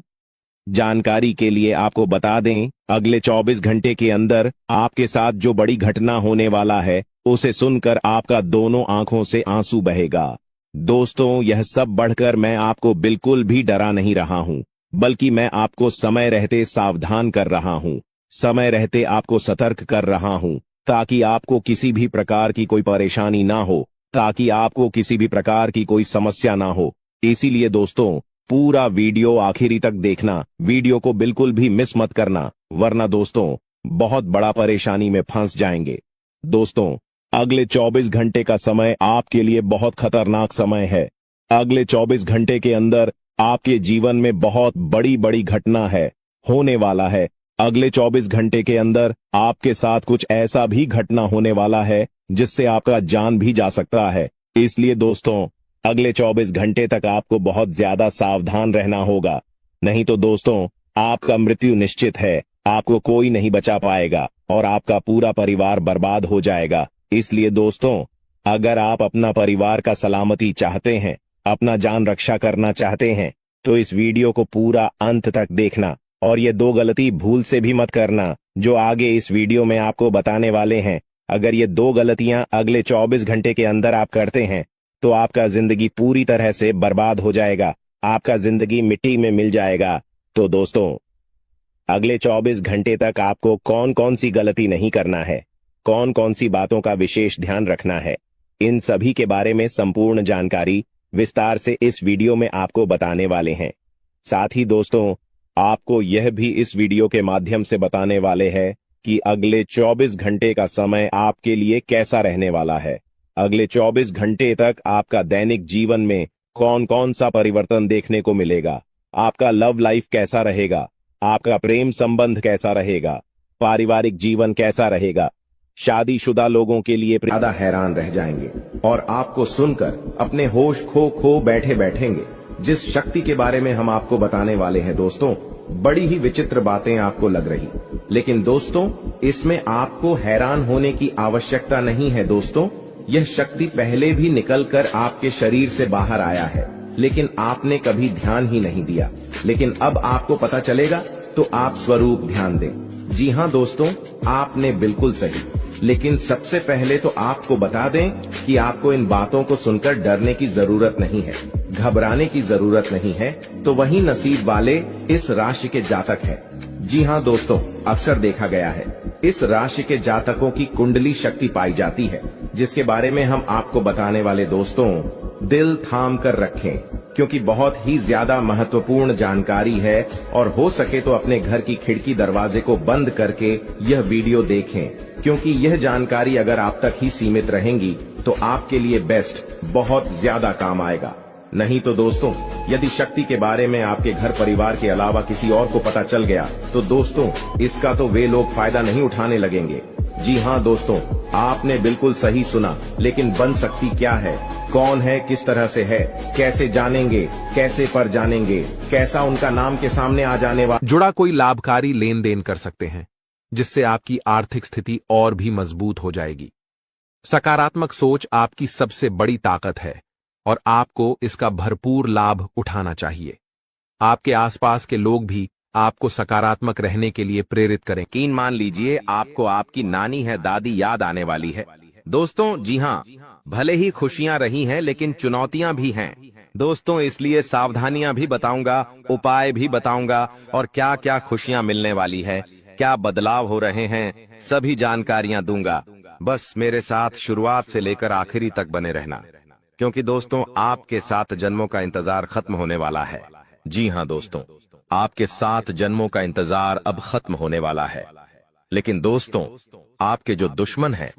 जानकारी के लिए आपको बता दें, अगले 24 घंटे के अंदर आपके साथ जो बड़ी घटना होने वाला है उसे सुनकर आपका दोनों आंखों से आंसू बहेगा। दोस्तों, यह सब बढ़कर मैं आपको बिल्कुल भी डरा नहीं रहा हूं, बल्कि मैं आपको समय रहते सावधान कर रहा हूं, समय रहते आपको सतर्क कर रहा हूं, ताकि आपको किसी भी प्रकार की कोई परेशानी ना हो, ताकि आपको किसी भी प्रकार की कोई समस्या ना हो। इसीलिए दोस्तों, पूरा वीडियो आखिरी तक देखना, वीडियो को बिल्कुल भी मिस मत करना, वरना दोस्तों बहुत बड़ा परेशानी में फंस जाएंगे। दोस्तों, अगले 24 घंटे का समय आपके लिए बहुत खतरनाक समय है। अगले 24 घंटे के अंदर आपके जीवन में बहुत बड़ी बड़ी घटना है, होने वाला है। अगले 24 घंटे के अंदर आपके साथ कुछ ऐसा भी घटना होने वाला है जिससे आपका जान भी जा सकता है। इसलिए दोस्तों, अगले 24 घंटे तक आपको बहुत ज्यादा सावधान रहना होगा, नहीं तो दोस्तों आपका मृत्यु निश्चित है, आपको कोई नहीं बचा पाएगा और आपका पूरा परिवार बर्बाद हो जाएगा। इसलिए दोस्तों, अगर आप अपना परिवार का सलामती चाहते हैं, अपना जान रक्षा करना चाहते हैं, तो इस वीडियो को पूरा अंत तक देखना, और ये 2 गलती भूल से भी मत करना जो आगे इस वीडियो में आपको बताने वाले हैं। अगर ये 2 गलतियां अगले 24 घंटे के अंदर आप करते हैं तो आपका जिंदगी पूरी तरह से बर्बाद हो जाएगा, आपका जिंदगी मिट्टी में मिल जाएगा। तो दोस्तों, अगले 24 घंटे तक आपको कौन कौन सी गलती नहीं करना है, कौन कौन सी बातों का विशेष ध्यान रखना है, इन सभी के बारे में संपूर्ण जानकारी विस्तार से इस वीडियो में आपको बताने वाले हैं। साथ ही दोस्तों, आपको यह भी इस वीडियो के माध्यम से बताने वाले हैं कि अगले 24 घंटे का समय आपके लिए कैसा रहने वाला है। अगले 24 घंटे तक आपका दैनिक जीवन में कौन कौन सा परिवर्तन देखने को मिलेगा, आपका लव लाइफ कैसा रहेगा, आपका प्रेम संबंध कैसा रहेगा, पारिवारिक जीवन कैसा रहेगा। शादीशुदा लोगों के लिए ज्यादा हैरान रह जाएंगे और आपको सुनकर अपने होश खो बैठे बैठेंगे। जिस शक्ति के बारे में हम आपको बताने वाले हैं दोस्तों, बड़ी ही विचित्र बातें आपको लग रही, लेकिन दोस्तों इसमें आपको हैरान होने की आवश्यकता नहीं है। दोस्तों, यह शक्ति पहले भी निकलकर आपके शरीर से बाहर आया है, लेकिन आपने कभी ध्यान ही नहीं दिया। लेकिन अब आपको पता चलेगा, तो आप स्वरूप ध्यान दें। जी हाँ दोस्तों, आपने बिल्कुल सही। लेकिन सबसे पहले तो आपको बता दें कि आपको इन बातों को सुनकर डरने की जरूरत नहीं है, घबराने की जरूरत नहीं है। तो वही नसीब वाले इस राशि के जातक हैं। जी हाँ दोस्तों, अक्सर देखा गया है इस राशि के जातकों की कुंडली शक्ति पाई जाती है, जिसके बारे में हम आपको बताने वाले दोस्तों दिल थाम कर रखें, क्योंकि बहुत ही ज्यादा महत्वपूर्ण जानकारी है। और हो सके तो अपने घर की खिड़की दरवाजे को बंद करके यह वीडियो देखें, क्योंकि यह जानकारी अगर आप तक ही सीमित रहेंगी तो आपके लिए बेस्ट बहुत ज्यादा काम आएगा। नहीं तो दोस्तों, यदि शक्ति के बारे में आपके घर परिवार के अलावा किसी और को पता चल गया तो दोस्तों इसका तो वे लोग फायदा नहीं उठाने लगेंगे। जी हाँ दोस्तों, आपने बिल्कुल सही सुना। लेकिन बन सकती क्या है, कौन है, किस तरह से है, कैसे जानेंगे, कैसे पर जानेंगे, कैसा उनका नाम के सामने आ जाने वाला जुड़ा कोई लाभकारी लेन देन कर सकते हैं, जिससे आपकी आर्थिक स्थिति और भी मजबूत हो जाएगी। सकारात्मक सोच आपकी सबसे बड़ी ताकत है और आपको इसका भरपूर लाभ उठाना चाहिए। आपके आसपास के लोग भी आपको सकारात्मक रहने के लिए प्रेरित करें। यकीन मान लीजिए आपको आपकी नानी है दादी याद आने वाली है। दोस्तों जी हाँ, भले ही खुशियां रही हैं लेकिन चुनौतियां भी हैं दोस्तों, इसलिए सावधानियां भी बताऊंगा, उपाय भी बताऊंगा, और क्या क्या खुशियां मिलने वाली है, क्या बदलाव हो रहे हैं, सभी जानकारियां दूंगा। बस मेरे साथ शुरुआत से लेकर आखिरी तक बने रहना, क्योंकि दोस्तों आपके 7 जन्मों का इंतजार खत्म होने वाला है। जी हाँ दोस्तों, आपके 7 जन्मों का इंतजार अब खत्म होने वाला है। लेकिन दोस्तों, आपके जो दुश्मन हैं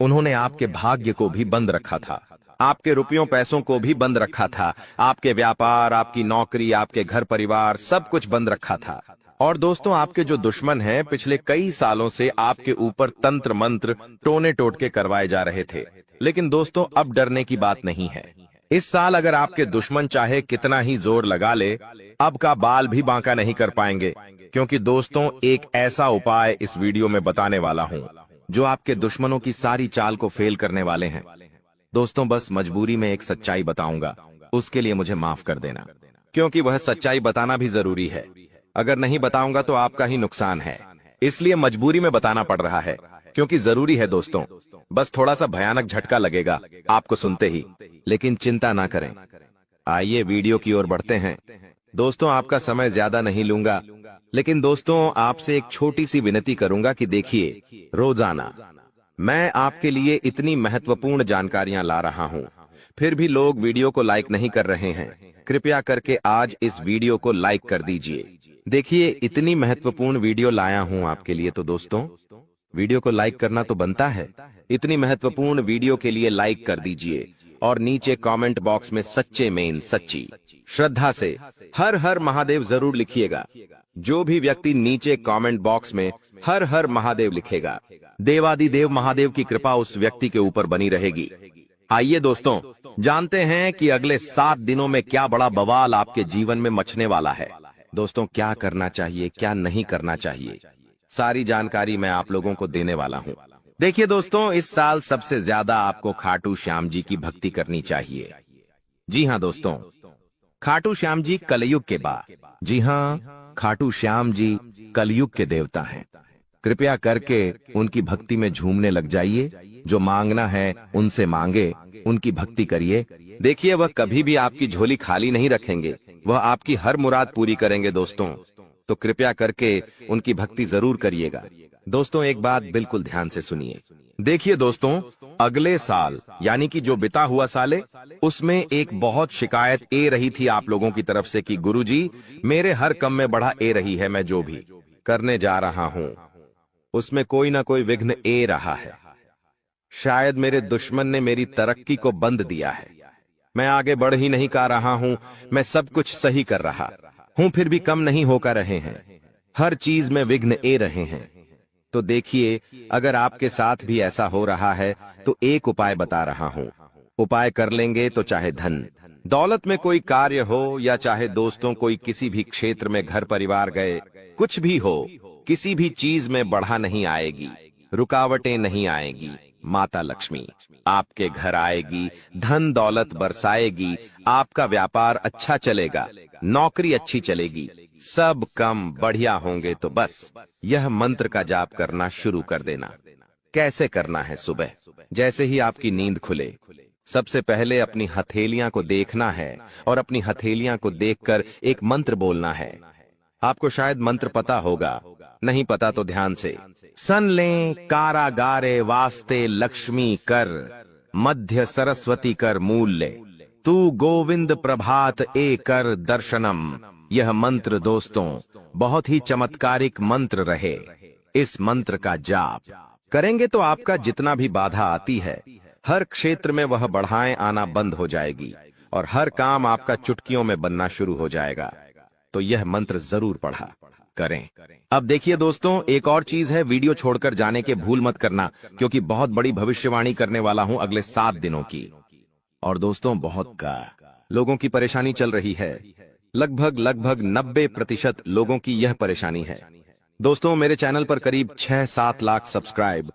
उन्होंने आपके भाग्य को भी बंद रखा था, आपके रुपयों पैसों को भी बंद रखा था, आपके व्यापार, आपकी नौकरी, आपके घर परिवार, सब कुछ बंद रखा था। और दोस्तों, आपके जो दुश्मन हैं, पिछले कई सालों से आपके ऊपर तंत्र मंत्र, टोने टोटके करवाए जा रहे थे। लेकिन दोस्तों, अब डरने की बात नहीं है। इस साल अगर आपके दुश्मन चाहे कितना ही जोर लगा ले, अब का बाल भी बांका नहीं कर पाएंगे, क्योंकि दोस्तों, एक ऐसा उपाय इस वीडियो में बताने वाला हूं जो आपके दुश्मनों की सारी चाल को फेल करने वाले हैं। दोस्तों, बस मजबूरी में एक सच्चाई बताऊंगा, उसके लिए मुझे माफ कर देना, क्योंकि वह सच्चाई बताना भी जरूरी है। अगर नहीं बताऊंगा तो आपका ही नुकसान है, इसलिए मजबूरी में बताना पड़ रहा है, क्योंकि जरूरी है। दोस्तों, बस थोड़ा सा भयानक झटका लगेगा आपको सुनते ही, लेकिन चिंता ना करें। आइए वीडियो की ओर बढ़ते हैं। दोस्तों, आपका समय ज्यादा नहीं लूंगा, लेकिन दोस्तों, आपसे एक छोटी सी विनती करूंगा कि देखिए, रोजाना मैं आपके लिए इतनी महत्वपूर्ण जानकारियां ला रहा हूं, फिर भी लोग वीडियो को लाइक नहीं कर रहे हैं। कृपया करके आज इस वीडियो को लाइक कर दीजिए। देखिए, इतनी महत्वपूर्ण वीडियो लाया हूं आपके लिए, तो दोस्तों, वीडियो को लाइक करना तो बनता है। इतनी महत्वपूर्ण वीडियो के लिए लाइक कर दीजिए और नीचे कमेंट बॉक्स में सच्चे में सच्ची श्रद्धा से हर हर महादेव जरूर लिखिएगा। जो भी व्यक्ति नीचे कमेंट बॉक्स में हर हर महादेव लिखेगा, देवादिदेव महादेव की कृपा उस व्यक्ति के ऊपर बनी रहेगी। आइए दोस्तों, जानते हैं कि अगले 7 दिनों में क्या बड़ा बवाल आपके जीवन में मचने वाला है। दोस्तों, क्या करना चाहिए, क्या नहीं करना चाहिए, सारी जानकारी मैं आप लोगों को देने वाला हूं। देखिए दोस्तों, इस साल सबसे ज्यादा आपको खाटू श्याम जी की भक्ति करनी चाहिए। जी हां दोस्तों, खाटू श्याम जी कलयुग के बाद, जी हां, खाटू श्याम जी कलयुग के देवता हैं। कृपया करके उनकी भक्ति में झूमने लग जाइए। जो मांगना है उनसे मांगे, उनकी भक्ति करिए। देखिए, वह कभी भी आपकी झोली खाली नहीं रखेंगे, वह आपकी हर मुराद पूरी करेंगे। दोस्तों, तो कृपया करके उनकी भक्ति जरूर करिएगा। दोस्तों, एक बात बिल्कुल ध्यान से सुनिए। देखिए दोस्तों, अगले साल यानी कि जो बिता हुआ साल है, उसमें एक बहुत शिकायत ए रही थी आप लोगों की तरफ से कि गुरुजी, मेरे हर काम में बढ़ा ए रही है, मैं जो भी करने जा रहा हूं उसमें कोई ना कोई विघ्न ए रहा है। शायद मेरे दुश्मन ने मेरी तरक्की को बंद दिया है, मैं आगे बढ़ ही नहीं पा रहा हूं, मैं सब कुछ सही कर रहा हूं, फिर भी कम नहीं होकर रहे हैं, हर चीज में विघ्न ए रहे हैं। तो देखिए, अगर आपके साथ भी ऐसा हो रहा है तो एक उपाय बता रहा हूं। उपाय कर लेंगे तो चाहे धन दौलत में कोई कार्य हो, या चाहे दोस्तों कोई किसी भी क्षेत्र में घर परिवार गए, कुछ भी हो, किसी भी चीज में बढ़ा नहीं आएगी, रुकावटें नहीं आएगी। माता लक्ष्मी आपके घर आएगी, धन दौलत बरसाएगी, आपका व्यापार अच्छा चलेगा, नौकरी अच्छी चलेगी, सब काम बढ़िया होंगे। तो बस यह मंत्र का जाप करना शुरू कर देना। कैसे करना है? सुबह जैसे ही आपकी नींद खुले, सबसे पहले अपनी हथेलियां को देखना है और अपनी हथेलियां को देखकर एक मंत्र बोलना है। आपको शायद मंत्र पता होगा, नहीं पता तो ध्यान से सन लें। कारागारे वास्ते लक्ष्मी कर, मध्य सरस्वती कर मूल्य, तू गोविंद प्रभात ए कर दर्शनम। यह मंत्र दोस्तों बहुत ही चमत्कारिक मंत्र रहे। इस मंत्र का जाप करेंगे तो आपका जितना भी बाधा आती है, हर क्षेत्र में वह बढ़ाएं आना बंद हो जाएगी और हर काम आपका चुटकियों में बनना शुरू हो जाएगा। तो यह मंत्र जरूर पढ़ा करें। अब देखिए दोस्तों, एक और चीज है, वीडियो छोड़कर जाने के भूल मत करना, क्योंकि बहुत बड़ी भविष्यवाणी करने वाला हूं अगले 7 दिनों की। और दोस्तों, बहुत का लोगों की परेशानी चल रही है, लगभग 90% लोगों की यह परेशानी है। दोस्तों, मेरे चैनल पर करीब 6-7 लाख सब्सक्राइब,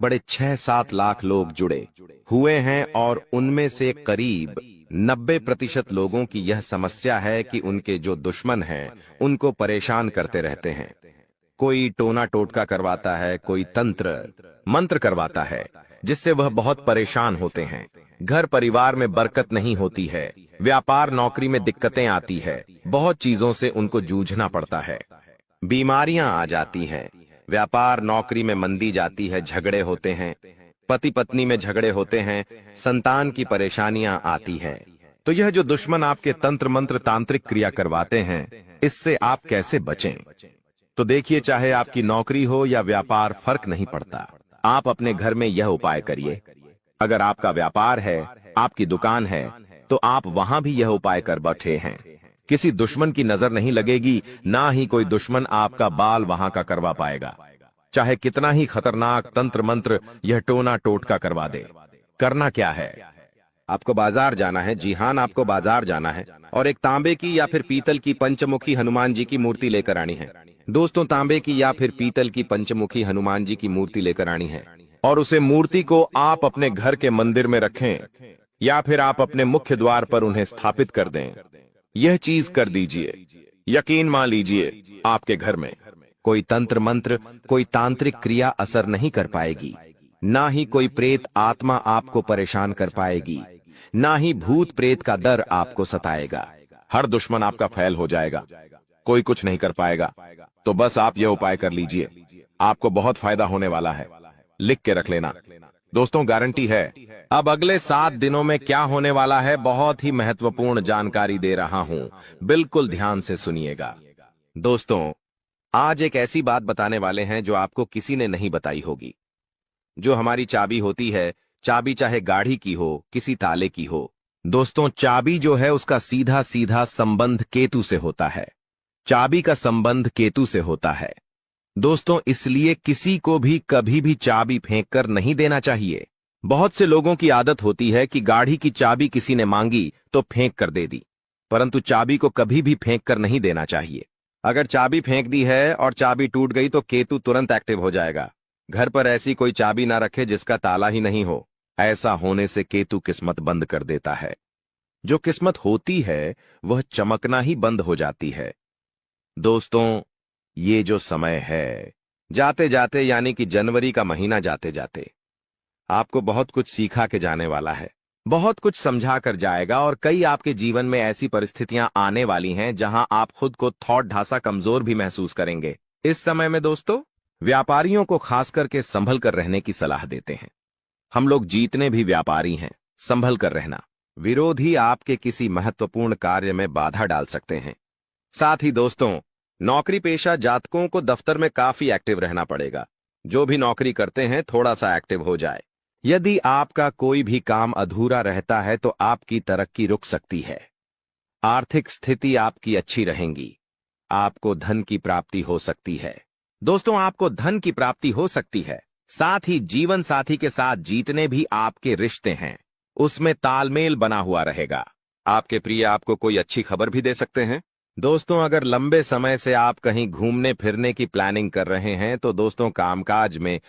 बड़े 6-7 लाख लोग जुड़े हुए हैं और उनमें से करीब 90% लोगों की यह समस्या है कि उनके जो दुश्मन हैं उनको परेशान करते रहते हैं। कोई टोना टोटका करवाता है, कोई तंत्र मंत्र करवाता है, जिससे वह बहुत परेशान होते हैं। घर परिवार में बरकत नहीं होती है, व्यापार नौकरी में दिक्कतें आती है, बहुत चीजों से उनको जूझना पड़ता है, बीमारियां आ जाती हैं, व्यापार नौकरी में मंदी जाती है, झगड़े होते हैं, पति पत्नी में झगड़े होते हैं, संतान की परेशानियां आती हैं। तो यह जो दुश्मन आपके तंत्र मंत्र तांत्रिक क्रिया करवाते हैं, इससे आप कैसे बचें? तो देखिए, चाहे आपकी नौकरी हो या व्यापार, फर्क नहीं पड़ता, आप अपने घर में यह उपाय करिए। अगर आपका व्यापार है, आपकी दुकान है, तो आप वहां भी यह उपाय कर बैठे हैं। किसी दुश्मन की नजर नहीं लगेगी, ना ही कोई दुश्मन आपका बाल वहां का करवा पाएगा। चाहे कितना ही खतरनाक तंत्र मंत्र यह टोना टोटका करवा दे। करना क्या है? आपको बाजार जाना है। जी हां, आपको बाजार जाना है और एक तांबे की या फिर पीतल की पंचमुखी हनुमान जी की मूर्ति लेकर आनी है। दोस्तों, तांबे की या फिर पीतल की पंचमुखी हनुमान जी की मूर्ति लेकर आनी है और उसे मूर्ति को आप अपने घर के मंदिर में रखें या फिर आप अपने मुख्य द्वार पर उन्हें स्थापित कर दें। यह चीज कर दीजिए, यकीन मान लीजिए, आपके घर में कोई तंत्र मंत्र, कोई तांत्रिक क्रिया असर नहीं कर पाएगी। ना ही कोई प्रेत आत्मा आपको परेशान कर पाएगी, ना ही भूत प्रेत का डर आपको सताएगा। हर दुश्मन आपका फैल हो जाएगा, कोई कुछ नहीं कर पाएगा। तो बस आप यह उपाय कर लीजिए, आपको बहुत फायदा होने वाला है। लिख के रख लेना दोस्तों, गारंटी है। अब अगले 7 दिनों में क्या होने वाला है, बहुत ही महत्वपूर्ण जानकारी दे रहा हूं, बिल्कुल ध्यान से सुनिएगा। दोस्तों, आज एक ऐसी बात बताने वाले हैं जो आपको किसी ने नहीं बताई होगी। जो हमारी चाबी होती है, चाबी चाहे गाड़ी की हो, किसी ताले की हो, दोस्तों चाबी जो है उसका सीधा सीधा संबंध केतु से होता है। चाबी का संबंध केतु से होता है दोस्तों, इसलिए किसी को भी कभी भी चाबी फेंक कर नहीं देना चाहिए। बहुत से लोगों की आदत होती है कि गाड़ी की चाबी किसी ने मांगी तो फेंक कर दे दी, परंतु चाबी को कभी भी फेंक कर नहीं देना चाहिए। अगर चाबी फेंक दी है और चाबी टूट गई तो केतु तुरंत एक्टिव हो जाएगा। घर पर ऐसी कोई चाबी ना रखे जिसका ताला ही नहीं हो। ऐसा होने से केतु किस्मत बंद कर देता है। जो किस्मत होती है वह चमकना ही बंद हो जाती है। दोस्तों, ये जो समय है, जाते जाते यानी कि जनवरी का महीना जाते जाते आपको बहुत कुछ सिखा के जाने वाला है, बहुत कुछ समझा कर जाएगा और कई आपके जीवन में ऐसी परिस्थितियां आने वाली हैं जहां आप खुद को थोड़ा ढासा कमजोर भी महसूस करेंगे। इस समय में दोस्तों, व्यापारियों को खास करके संभल कर रहने की सलाह देते हैं। हम लोग जीतने भी व्यापारी हैं, संभल कर रहना। विरोधी आपके किसी महत्वपूर्ण कार्य में बाधा डाल सकते हैं। साथ ही दोस्तों, नौकरी पेशा जातकों को दफ्तर में काफी एक्टिव रहना पड़ेगा। जो भी नौकरी करते हैं थोड़ा सा एक्टिव हो जाए। यदि आपका कोई भी काम अधूरा रहता है तो आपकी तरक्की रुक सकती है। आर्थिक स्थिति आपकी अच्छी रहेगी। आपको धन की प्राप्ति हो सकती है। दोस्तों, आपको धन की प्राप्ति हो सकती है। साथ ही जीवन साथी के साथ जीतने भी आपके रिश्ते हैं, उसमें तालमेल बना हुआ रहेगा। आपके प्रिय आपको कोई अच्छी खबर भी दे सकते हैं। दोस्तों, अगर लंबे समय से आप कहीं घूमने फिरने की प्लानिंग कर रहे हैं तो दोस्तों कामकाज में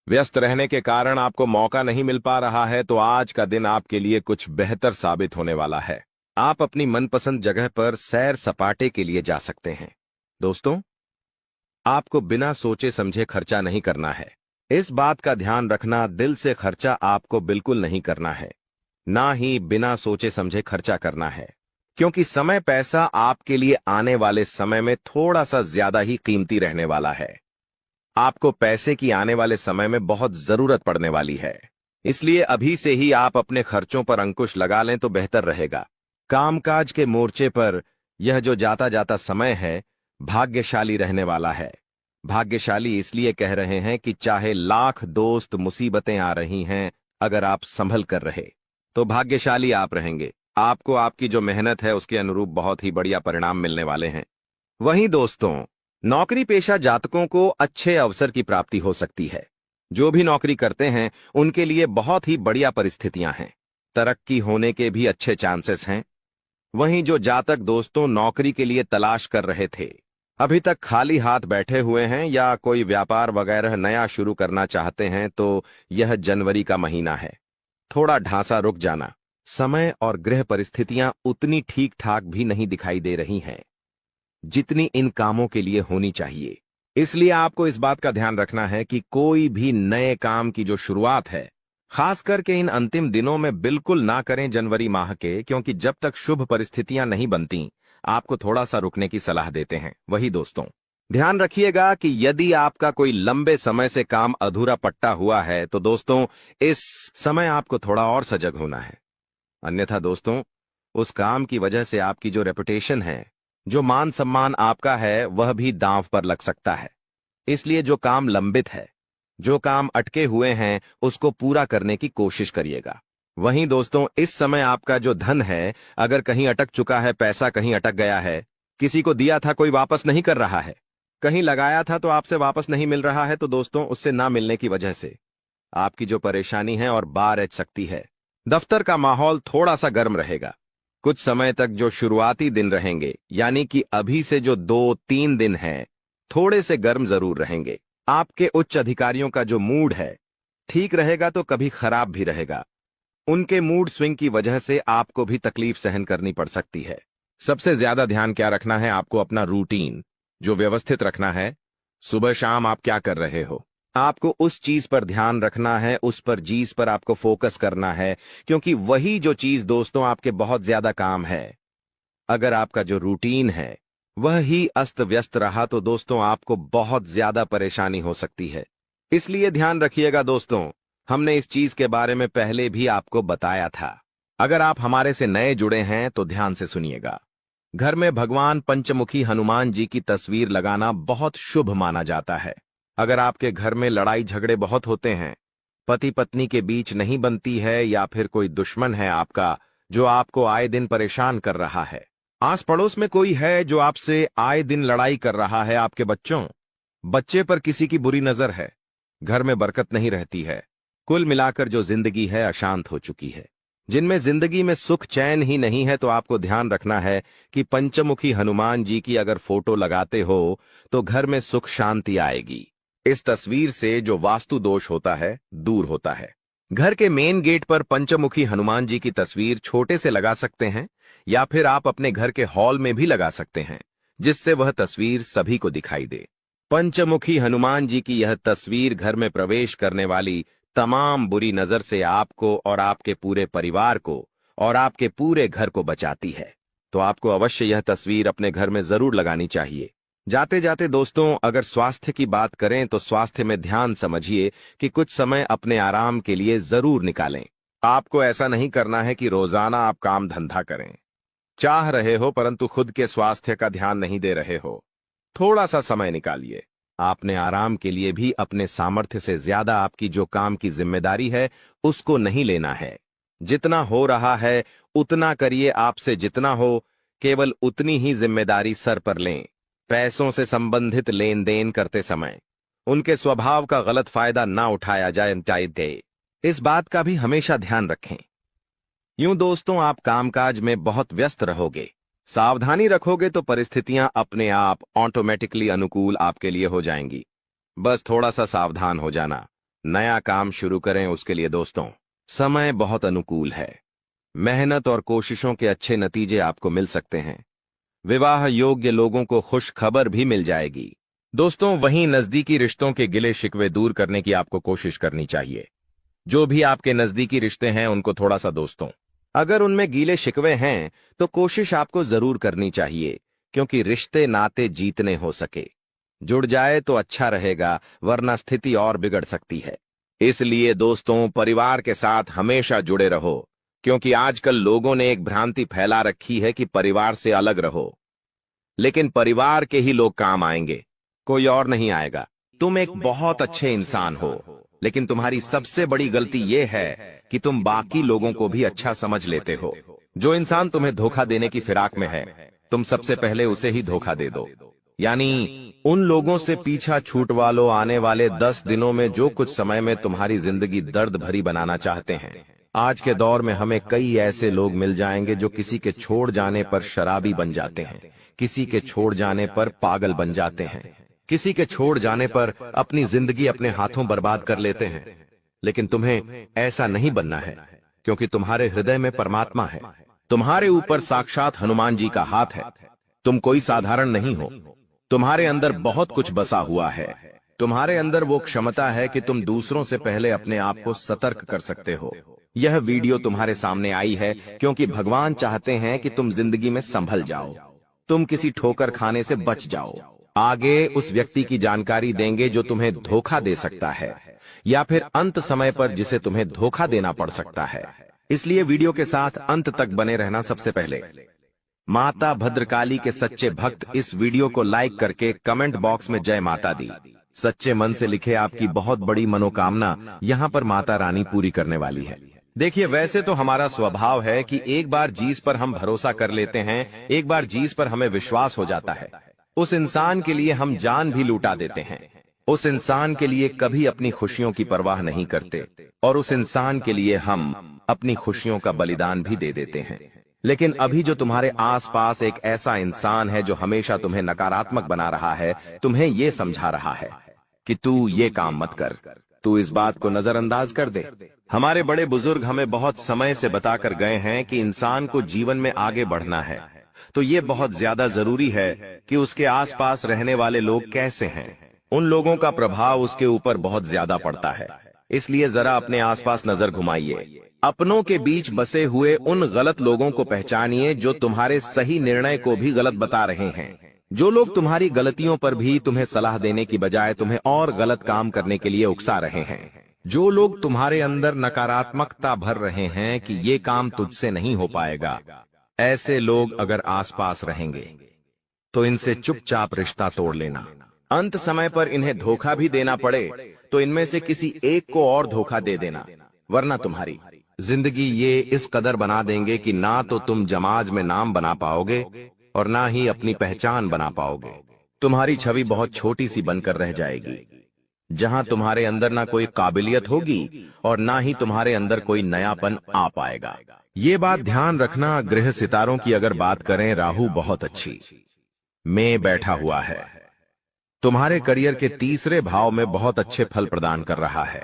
व्यस्त रहने के कारण आपको मौका नहीं मिल पा रहा है, तो आज का दिन आपके लिए कुछ बेहतर साबित होने वाला है। आप अपनी मनपसंद जगह पर सैर सपाटे के लिए जा सकते हैं। दोस्तों, आपको बिना सोचे समझे खर्चा नहीं करना है। इस बात का ध्यान रखना, दिल से खर्चा आपको बिल्कुल नहीं करना है, ना ही बिना सोचे समझे खर्चा करना है, क्योंकि समय पैसा आपके लिए आने वाले समय में थोड़ा सा ज्यादा ही कीमती रहने वाला है। आपको पैसे की आने वाले समय में बहुत जरूरत पड़ने वाली है, इसलिए अभी से ही आप अपने खर्चों पर अंकुश लगा लें तो बेहतर रहेगा। कामकाज के मोर्चे पर यह जो जाता जाता समय है भाग्यशाली रहने वाला है। भाग्यशाली इसलिए कह रहे हैं कि चाहे लाख दोस्त मुसीबतें आ रही हैं, अगर आप संभल कर रहे तो भाग्यशाली आप रहेंगे। आपको आपकी जो मेहनत है उसके अनुरूप बहुत ही बढ़िया परिणाम मिलने वाले हैं। वहीं दोस्तों, नौकरी पेशा जातकों को अच्छे अवसर की प्राप्ति हो सकती है। जो भी नौकरी करते हैं उनके लिए बहुत ही बढ़िया परिस्थितियां हैं। तरक्की होने के भी अच्छे चांसेस हैं। वहीं जो जातक दोस्तों नौकरी के लिए तलाश कर रहे थे, अभी तक खाली हाथ बैठे हुए हैं या कोई व्यापार वगैरह नया शुरू करना चाहते हैं, तो यह जनवरी का महीना है। थोड़ा ढांसा रुक जाना। समय और ग्रह परिस्थितियां उतनी ठीक ठाक भी नहीं दिखाई दे रही हैं जितनी इन कामों के लिए होनी चाहिए। इसलिए आपको इस बात का ध्यान रखना है कि कोई भी नए काम की जो शुरुआत है, खास करके इन अंतिम दिनों में बिल्कुल ना करें जनवरी माह के, क्योंकि जब तक शुभ परिस्थितियां नहीं बनती आपको थोड़ा सा रुकने की सलाह देते हैं। वही दोस्तों, ध्यान रखिएगा कि यदि आपका कोई लंबे समय से काम अधूरा पट्टा हुआ है तो दोस्तों इस समय आपको थोड़ा और सजग होना है। अन्यथा दोस्तों, उस काम की वजह से आपकी जो रेपुटेशन है, जो मान सम्मान आपका है, वह भी दांव पर लग सकता है। इसलिए जो काम लंबित है, जो काम अटके हुए हैं उसको पूरा करने की कोशिश करिएगा। वहीं दोस्तों, इस समय आपका जो धन है, अगर कहीं अटक चुका है, पैसा कहीं अटक गया है, किसी को दिया था कोई वापस नहीं कर रहा है, कहीं लगाया था तो आपसे वापस नहीं मिल रहा है, तो दोस्तों उससे ना मिलने की वजह से आपकी जो परेशानी है और बार एच सकती है। दफ्तर का माहौल थोड़ा सा गर्म रहेगा। कुछ समय तक जो शुरुआती दिन रहेंगे, यानी कि अभी से जो 2-3 दिन हैं, थोड़े से गर्म जरूर रहेंगे। आपके उच्च अधिकारियों का जो मूड है ठीक रहेगा तो कभी खराब भी रहेगा। उनके मूड स्विंग की वजह से आपको भी तकलीफ सहन करनी पड़ सकती है। सबसे ज्यादा ध्यान क्या रखना है, आपको अपना रूटीन जो व्यवस्थित रखना है। सुबह शाम आप क्या कर रहे हो, आपको उस चीज पर ध्यान रखना है, उस पर चीज पर आपको फोकस करना है, क्योंकि वही जो चीज दोस्तों आपके बहुत ज्यादा काम है। अगर आपका जो रूटीन है वह ही अस्त व्यस्त रहा तो दोस्तों आपको बहुत ज्यादा परेशानी हो सकती है। इसलिए ध्यान रखिएगा दोस्तों, हमने इस चीज के बारे में पहले भी आपको बताया था। अगर आप हमारे से नए जुड़े हैं तो ध्यान से सुनिएगा। घर में भगवान पंचमुखी हनुमान जी की तस्वीर लगाना बहुत शुभ माना जाता है। अगर आपके घर में लड़ाई झगड़े बहुत होते हैं, पति पत्नी के बीच नहीं बनती है, या फिर कोई दुश्मन है आपका जो आपको आए दिन परेशान कर रहा है, आस पड़ोस में कोई है जो आपसे आए दिन लड़ाई कर रहा है, आपके बच्चे पर किसी की बुरी नजर है, घर में बरकत नहीं रहती है, कुल मिलाकर जो जिंदगी है अशांत हो चुकी है, जिनमें जिंदगी में सुख चैन ही नहीं है, तो आपको ध्यान रखना है कि पंचमुखी हनुमान जी की अगर फोटो लगाते हो तो घर में सुख शांति आएगी। इस तस्वीर से जो वास्तु दोष होता है दूर होता है। घर के मेन गेट पर पंचमुखी हनुमान जी की तस्वीर छोटे से लगा सकते हैं, या फिर आप अपने घर के हॉल में भी लगा सकते हैं, जिससे वह तस्वीर सभी को दिखाई दे। पंचमुखी हनुमान जी की यह तस्वीर घर में प्रवेश करने वाली तमाम बुरी नजर से आपको और आपके पूरे परिवार को और आपके पूरे घर को बचाती है। तो आपको अवश्य यह तस्वीर अपने घर में जरूर लगानी चाहिए। जाते जाते दोस्तों, अगर स्वास्थ्य की बात करें तो स्वास्थ्य में ध्यान समझिए कि कुछ समय अपने आराम के लिए जरूर निकालें। आपको ऐसा नहीं करना है कि रोजाना आप काम धंधा करें, चाह रहे हो परंतु खुद के स्वास्थ्य का ध्यान नहीं दे रहे हो। थोड़ा सा समय निकालिए। आपने आराम के लिए भी अपने सामर्थ्य से ज्यादा आपकी जो काम की जिम्मेदारी है उसको नहीं लेना है। जितना हो रहा है उतना करिए, आपसे जितना हो केवल उतनी ही जिम्मेदारी सर पर लें। पैसों से संबंधित लेन देन करते समय उनके स्वभाव का गलत फायदा ना उठाया जाए, इस बात का भी हमेशा ध्यान रखें। यूं दोस्तों, आप कामकाज में बहुत व्यस्त रहोगे, सावधानी रखोगे तो परिस्थितियां अपने आप ऑटोमेटिकली अनुकूल आपके लिए हो जाएंगी। बस थोड़ा सा सावधान हो जाना। नया काम शुरू करें उसके लिए दोस्तों समय बहुत अनुकूल है। मेहनत और कोशिशों के अच्छे नतीजे आपको मिल सकते हैं। विवाह योग्य लोगों को खुश खबर भी मिल जाएगी। दोस्तों, वहीं नजदीकी रिश्तों के गिले शिकवे दूर करने की आपको कोशिश करनी चाहिए। जो भी आपके नजदीकी रिश्ते हैं उनको थोड़ा सा दोस्तों, अगर उनमें गीले शिकवे हैं तो कोशिश आपको जरूर करनी चाहिए, क्योंकि रिश्ते नाते जीतने हो सके जुड़ जाए तो अच्छा रहेगा, वरना स्थिति और बिगड़ सकती है। इसलिए दोस्तों, परिवार के साथ हमेशा जुड़े रहो, क्योंकि आजकल लोगों ने एक भ्रांति फैला रखी है कि परिवार से अलग रहो, लेकिन परिवार के ही लोग काम आएंगे, कोई और नहीं आएगा। तुम एक बहुत अच्छे इंसान हो, लेकिन तुम्हारी सबसे बड़ी गलती यह है कि तुम बाकी लोगों को भी अच्छा समझ लेते हो। जो इंसान तुम्हें धोखा देने की फिराक में है, तुम सबसे पहले उसे ही धोखा दे दो। यानी उन लोगों से पीछा छूटवा लो। आने वाले 10 दिनों में जो कुछ समय में तुम्हारी जिंदगी दर्द भरी बनाना चाहते हैं। आज के दौर में हमें कई ऐसे लोग मिल जाएंगे जो किसी के छोड़ जाने पर शराबी बन जाते हैं, किसी के छोड़ जाने पर पागल बन जाते हैं, किसी के छोड़ जाने पर अपनी जिंदगी अपने हाथों बर्बाद कर लेते हैं। लेकिन तुम्हें ऐसा नहीं बनना है, क्योंकि तुम्हारे हृदय में परमात्मा है, तुम्हारे ऊपर साक्षात हनुमान जी का हाथ है। तुम कोई साधारण नहीं हो, तुम्हारे अंदर बहुत कुछ बसा हुआ है। तुम्हारे अंदर वो क्षमता है कि तुम दूसरों से पहले अपने आप को सतर्क कर सकते हो। यह वीडियो तुम्हारे सामने आई है क्योंकि भगवान चाहते हैं कि तुम जिंदगी में संभल जाओ, तुम किसी ठोकर खाने से बच जाओ। आगे उस व्यक्ति की जानकारी देंगे जो तुम्हें धोखा दे सकता है, या फिर अंत समय पर जिसे तुम्हें धोखा देना पड़ सकता है। इसलिए वीडियो के साथ अंत तक बने रहना। सबसे पहले माता भद्रकाली के सच्चे भक्त इस वीडियो को लाइक करके कमेंट बॉक्स में जय माता दी सच्चे मन से लिखे आपकी बहुत बड़ी मनोकामना यहाँ पर माता रानी पूरी करने वाली है। देखिए, वैसे तो हमारा स्वभाव है कि एक बार जिस पर हम भरोसा कर लेते हैं, एक बार जिस पर हमें विश्वास हो जाता है, उस इंसान के लिए हम जान भी लूटा देते हैं। उस इंसान के लिए कभी अपनी खुशियों की परवाह नहीं करते और उस इंसान के लिए हम अपनी खुशियों का बलिदान भी दे देते हैं। लेकिन अभी जो तुम्हारे आसपास एक ऐसा इंसान है जो हमेशा तुम्हें नकारात्मक बना रहा है, तुम्हें ये समझा रहा है कि तू ये काम मत कर, तू इस बात को नजरअंदाज कर दे। हमारे बड़े बुजुर्ग हमें बहुत समय से बताकर गए हैं कि इंसान को जीवन में आगे बढ़ना है तो ये बहुत ज्यादा जरूरी है कि उसके आसपास रहने वाले लोग कैसे हैं, उन लोगों का प्रभाव उसके ऊपर बहुत ज्यादा पड़ता है। इसलिए जरा अपने आसपास नजर घुमाइए, अपनों के बीच बसे हुए उन गलत लोगों को पहचानिए जो तुम्हारे सही निर्णय को भी गलत बता रहे हैं, जो लोग तुम्हारी गलतियों पर भी तुम्हें सलाह देने की बजाय तुम्हें और गलत काम करने के लिए उकसा रहे हैं, जो लोग तुम्हारे अंदर नकारात्मकता भर रहे हैं कि ये काम तुझसे नहीं हो पाएगा। ऐसे लोग अगर आसपास रहेंगे तो इनसे चुपचाप रिश्ता तोड़ लेना। अंत समय पर इन्हें धोखा भी देना पड़े तो इनमें से किसी एक को और धोखा दे देना, वरना तुम्हारी जिंदगी ये इस कदर बना देंगे कि ना तो तुम समाज में नाम बना पाओगे और ना ही अपनी पहचान बना पाओगे। तुम्हारी छवि बहुत छोटी सी बनकर रह जाएगी, जहां तुम्हारे अंदर ना कोई काबिलियत होगी और ना ही तुम्हारे अंदर कोई नयापन आ पाएगा। ये बात ध्यान रखना। ग्रह सितारों की अगर बात करें, राहु बहुत अच्छी में बैठा हुआ है, तुम्हारे करियर के तीसरे भाव में बहुत अच्छे फल प्रदान कर रहा है।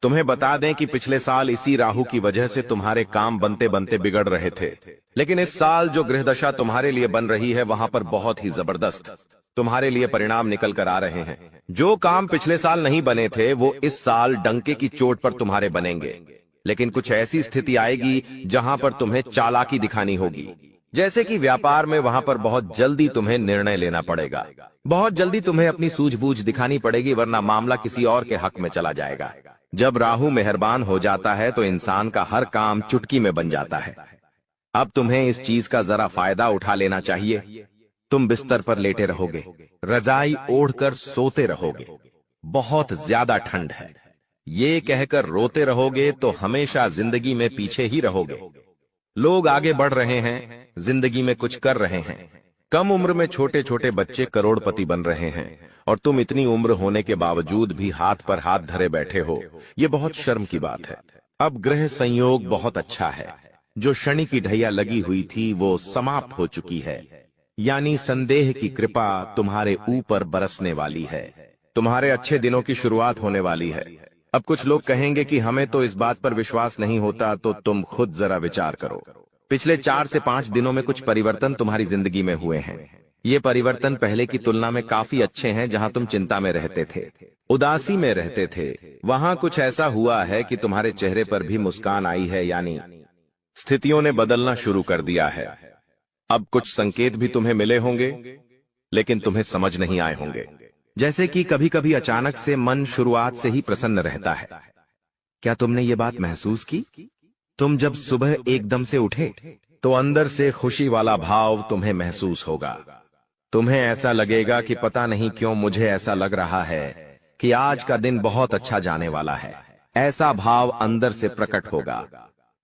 तुम्हें बता दें कि पिछले साल इसी राहु की वजह से तुम्हारे काम बनते बनते बिगड़ रहे थे, लेकिन इस साल जो ग्रह दशा तुम्हारे लिए बन रही है वहां पर बहुत ही जबरदस्त तुम्हारे लिए परिणाम निकल कर आ रहे हैं। जो काम पिछले साल नहीं बने थे वो इस साल डंके की चोट पर तुम्हारे बनेंगे, लेकिन कुछ ऐसी स्थिति आएगी जहां पर तुम्हें चालाकी दिखानी होगी। जैसे कि व्यापार में, वहां पर बहुत जल्दी तुम्हें निर्णय लेना पड़ेगा, बहुत जल्दी तुम्हें अपनी सूझबूझ दिखानी पड़ेगी, वरना मामला किसी और के हक में चला जाएगा। जब राहु मेहरबान हो जाता है तो इंसान का हर काम चुटकी में बन जाता है। अब तुम्हें इस चीज का जरा फायदा उठा लेना चाहिए। तुम बिस्तर पर लेटे रहोगे, रजाई ओढ़कर सोते रहोगे, बहुत ज्यादा ठंड है, ये कहकर रोते रहोगे तो हमेशा जिंदगी में पीछे ही रहोगे। लोग आगे बढ़ रहे हैं, जिंदगी में कुछ कर रहे हैं, कम उम्र में छोटे छोटे बच्चे करोड़पति बन रहे हैं और तुम इतनी उम्र होने के बावजूद भी हाथ पर हाथ धरे बैठे हो, ये बहुत शर्म की बात है। अब ग्रह संयोग बहुत अच्छा है, जो शनि की ढैया लगी हुई थी वो समाप्त हो चुकी है, यानी संदेह की कृपा तुम्हारे ऊपर बरसने वाली है, तुम्हारे अच्छे दिनों की शुरुआत होने वाली है। अब कुछ लोग कहेंगे कि हमें तो इस बात पर विश्वास नहीं होता, तो तुम खुद जरा विचार करो। पिछले 4 से 5 दिनों में कुछ परिवर्तन तुम्हारी जिंदगी में हुए हैं। ये परिवर्तन पहले की तुलना में काफी अच्छे हैं। जहां तुम चिंता में रहते थे, उदासी में रहते थे, वहां कुछ ऐसा हुआ है कि तुम्हारे चेहरे पर भी मुस्कान आई है, यानी स्थितियों ने बदलना शुरू कर दिया है। अब कुछ संकेत भी तुम्हें मिले होंगे, लेकिन तुम्हें समझ नहीं आए होंगे। जैसे कि कभी कभी अचानक से मन शुरुआत से ही प्रसन्न रहता है। क्या तुमने ये बात महसूस की? तुम जब सुबह एकदम से उठे तो अंदर से खुशी वाला भाव तुम्हें महसूस होगा। तुम्हें ऐसा लगेगा कि पता नहीं क्यों मुझे ऐसा लग रहा है कि आज का दिन बहुत अच्छा जाने वाला है। ऐसा भाव अंदर से प्रकट होगा,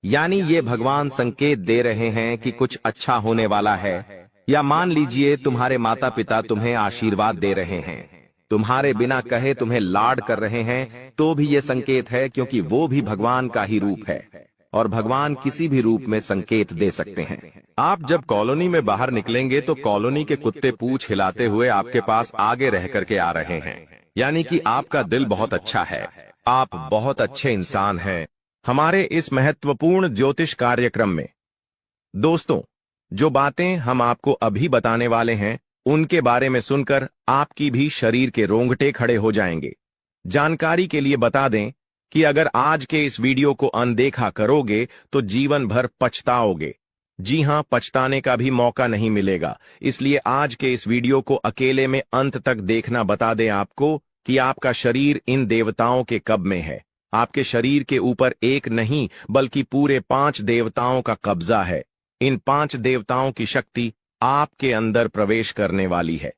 यानी ये भगवान संकेत दे रहे हैं कि कुछ अच्छा होने वाला है। या मान लीजिए तुम्हारे माता पिता तुम्हें आशीर्वाद दे रहे हैं, तुम्हारे बिना कहे तुम्हें लाड कर रहे हैं, तो भी ये संकेत है, क्योंकि वो भी भगवान का ही रूप है और भगवान किसी भी रूप में संकेत दे सकते हैं। आप जब कॉलोनी में बाहर निकलेंगे तो कॉलोनी के कुत्ते पूंछ हिलाते हुए आपके पास आगे रह करके आ रहे हैं, यानी कि आपका दिल बहुत अच्छा है, आप बहुत अच्छे इंसान हैं। हमारे इस महत्वपूर्ण ज्योतिष कार्यक्रम में दोस्तों, जो बातें हम आपको अभी बताने वाले हैं उनके बारे में सुनकर आपकी भी शरीर के रोंगटे खड़े हो जाएंगे। जानकारी के लिए बता दें कि अगर आज के इस वीडियो को अनदेखा करोगे तो जीवन भर पछताओगे। जी हां, पछताने का भी मौका नहीं मिलेगा। इसलिए आज के इस वीडियो को अकेले में अंत तक देखना। बता दें आपको कि आपका शरीर इन देवताओं के कब्ज में है। आपके शरीर के ऊपर एक नहीं बल्कि पूरे 5 देवताओं का कब्जा है। इन 5 देवताओं की शक्ति आपके अंदर प्रवेश करने वाली है।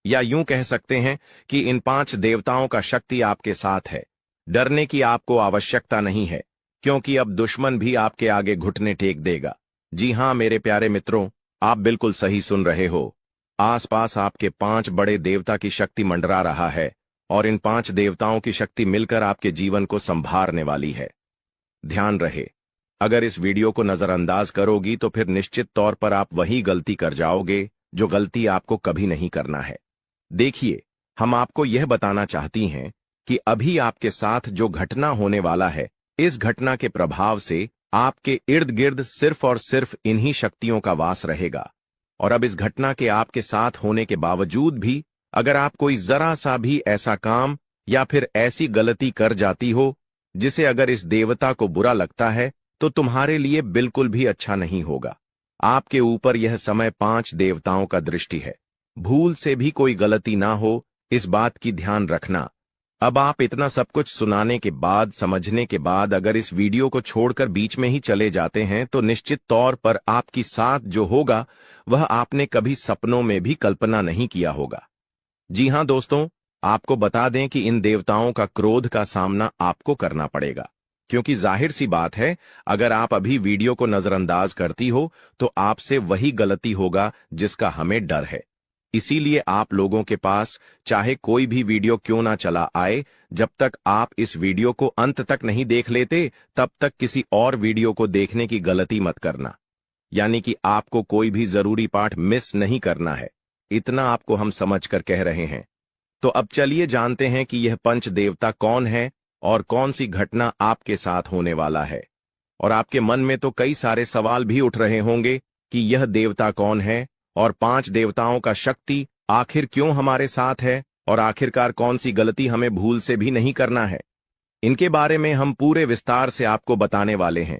या यूं कह सकते हैं कि इन 5 देवताओं का शक्ति आपके साथ है। डरने की आपको आवश्यकता नहीं है, क्योंकि अब दुश्मन भी आपके आगे घुटने टेक देगा। जी हां मेरे प्यारे मित्रों, आप बिल्कुल सही सुन रहे हो। आसपास आपके 5 बड़े देवता की शक्ति मंडरा रहा है, और इन 5 देवताओं की शक्ति मिलकर आपके जीवन को संभालने वाली है। ध्यान रहे, अगर इस वीडियो को नजरअंदाज करोगी तो फिर निश्चित तौर पर आप वही गलती कर जाओगे जो गलती आपको कभी नहीं करना है। देखिए, हम आपको यह बताना चाहती हैं कि अभी आपके साथ जो घटना होने वाला है, इस घटना के प्रभाव से आपके इर्द गिर्द सिर्फ और सिर्फ इन्हीं शक्तियों का वास रहेगा। और अब इस घटना के आपके साथ होने के बावजूद भी अगर आप कोई जरा सा भी ऐसा काम या फिर ऐसी गलती कर जाती हो जिसे अगर इस देवता को बुरा लगता है, तो तुम्हारे लिए बिल्कुल भी अच्छा नहीं होगा। आपके ऊपर यह समय 5 देवताओं का दृष्टि है। भूल से भी कोई गलती ना हो, इस बात की ध्यान रखना। अब आप इतना सब कुछ सुनाने के बाद, समझने के बाद अगर इस वीडियो को छोड़कर बीच में ही चले जाते हैं तो निश्चित तौर पर आपके साथ जो होगा वह आपने कभी सपनों में भी कल्पना नहीं किया होगा। जी हां दोस्तों, आपको बता दें कि इन देवताओं का क्रोध का सामना आपको करना पड़ेगा, क्योंकि जाहिर सी बात है, अगर आप अभी वीडियो को नजरअंदाज करती हो तो आपसे वही गलती होगा जिसका हमें डर है। इसीलिए आप लोगों के पास चाहे कोई भी वीडियो क्यों ना चला आए, जब तक आप इस वीडियो को अंत तक नहीं देख लेते तब तक किसी और वीडियो को देखने की गलती मत करना। यानी कि आपको कोई भी जरूरी पाठ मिस नहीं करना है, इतना आपको हम समझ कर कह रहे हैं। तो अब चलिए जानते हैं कि यह पंच देवता कौन है और कौन सी घटना आपके साथ होने वाला है। और आपके मन में तो कई सारे सवाल भी उठ रहे होंगे कि यह देवता कौन है और 5 देवताओं का शक्ति आखिर क्यों हमारे साथ है, और आखिरकार कौन सी गलती हमें भूल से भी नहीं करना है। इनके बारे में हम पूरे विस्तार से आपको बताने वाले हैं।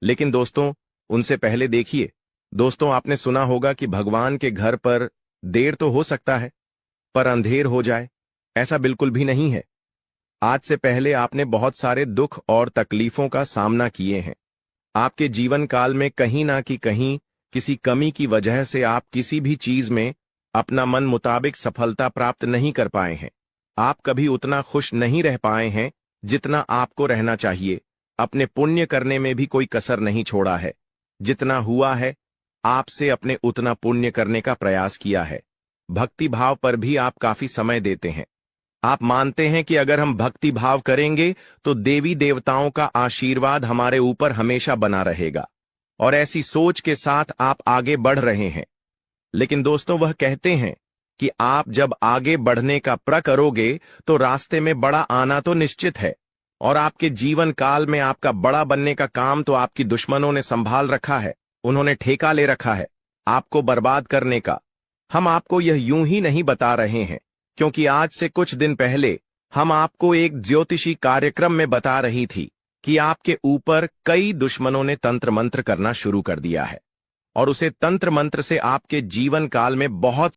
लेकिन दोस्तों, उनसे पहले देखिए, दोस्तों आपने सुना होगा कि भगवान के घर पर देर तो हो सकता है पर अंधेर हो जाए, ऐसा बिल्कुल भी नहीं है। आज से पहले आपने बहुत सारे दुख और तकलीफों का सामना किए हैं। आपके जीवन काल में कहीं ना कहीं किसी कमी की वजह से आप किसी भी चीज में अपना मन मुताबिक सफलता प्राप्त नहीं कर पाए हैं। आप कभी उतना खुश नहीं रह पाए हैं जितना आपको रहना चाहिए। अपने पुण्य करने में भी कोई कसर नहीं छोड़ा है। जितना हुआ है आपसे अपने उतना पुण्य करने का प्रयास किया है। भक्ति भाव पर भी आप काफी समय देते हैं। आप मानते हैं कि अगर हम भक्ति भाव करेंगे तो देवी देवताओं का आशीर्वाद हमारे ऊपर हमेशा बना रहेगा, और ऐसी सोच के साथ आप आगे बढ़ रहे हैं। लेकिन दोस्तों, वह कहते हैं कि आप जब आगे बढ़ने का प्रण करोगे तो रास्ते में बड़ा आना तो निश्चित है, और आपके जीवन काल में आपका बड़ा बनने का काम तो आपकी दुश्मनों ने संभाल रखा है। उन्होंने ठेका ले रखा है आपको बर्बाद करने का। हम आपको यह यूं ही नहीं बता रहे हैं, क्योंकि आज से कुछ दिन पहले हम आपको एक ज्योतिषी कार्यक्रम में बता रही थी कि आपके ऊपर कई दुश्मनों ने तंत्र मंत्र करना शुरू कर दिया है, और उसे तंत्र मंत्र से आपके जीवन काल में बहुत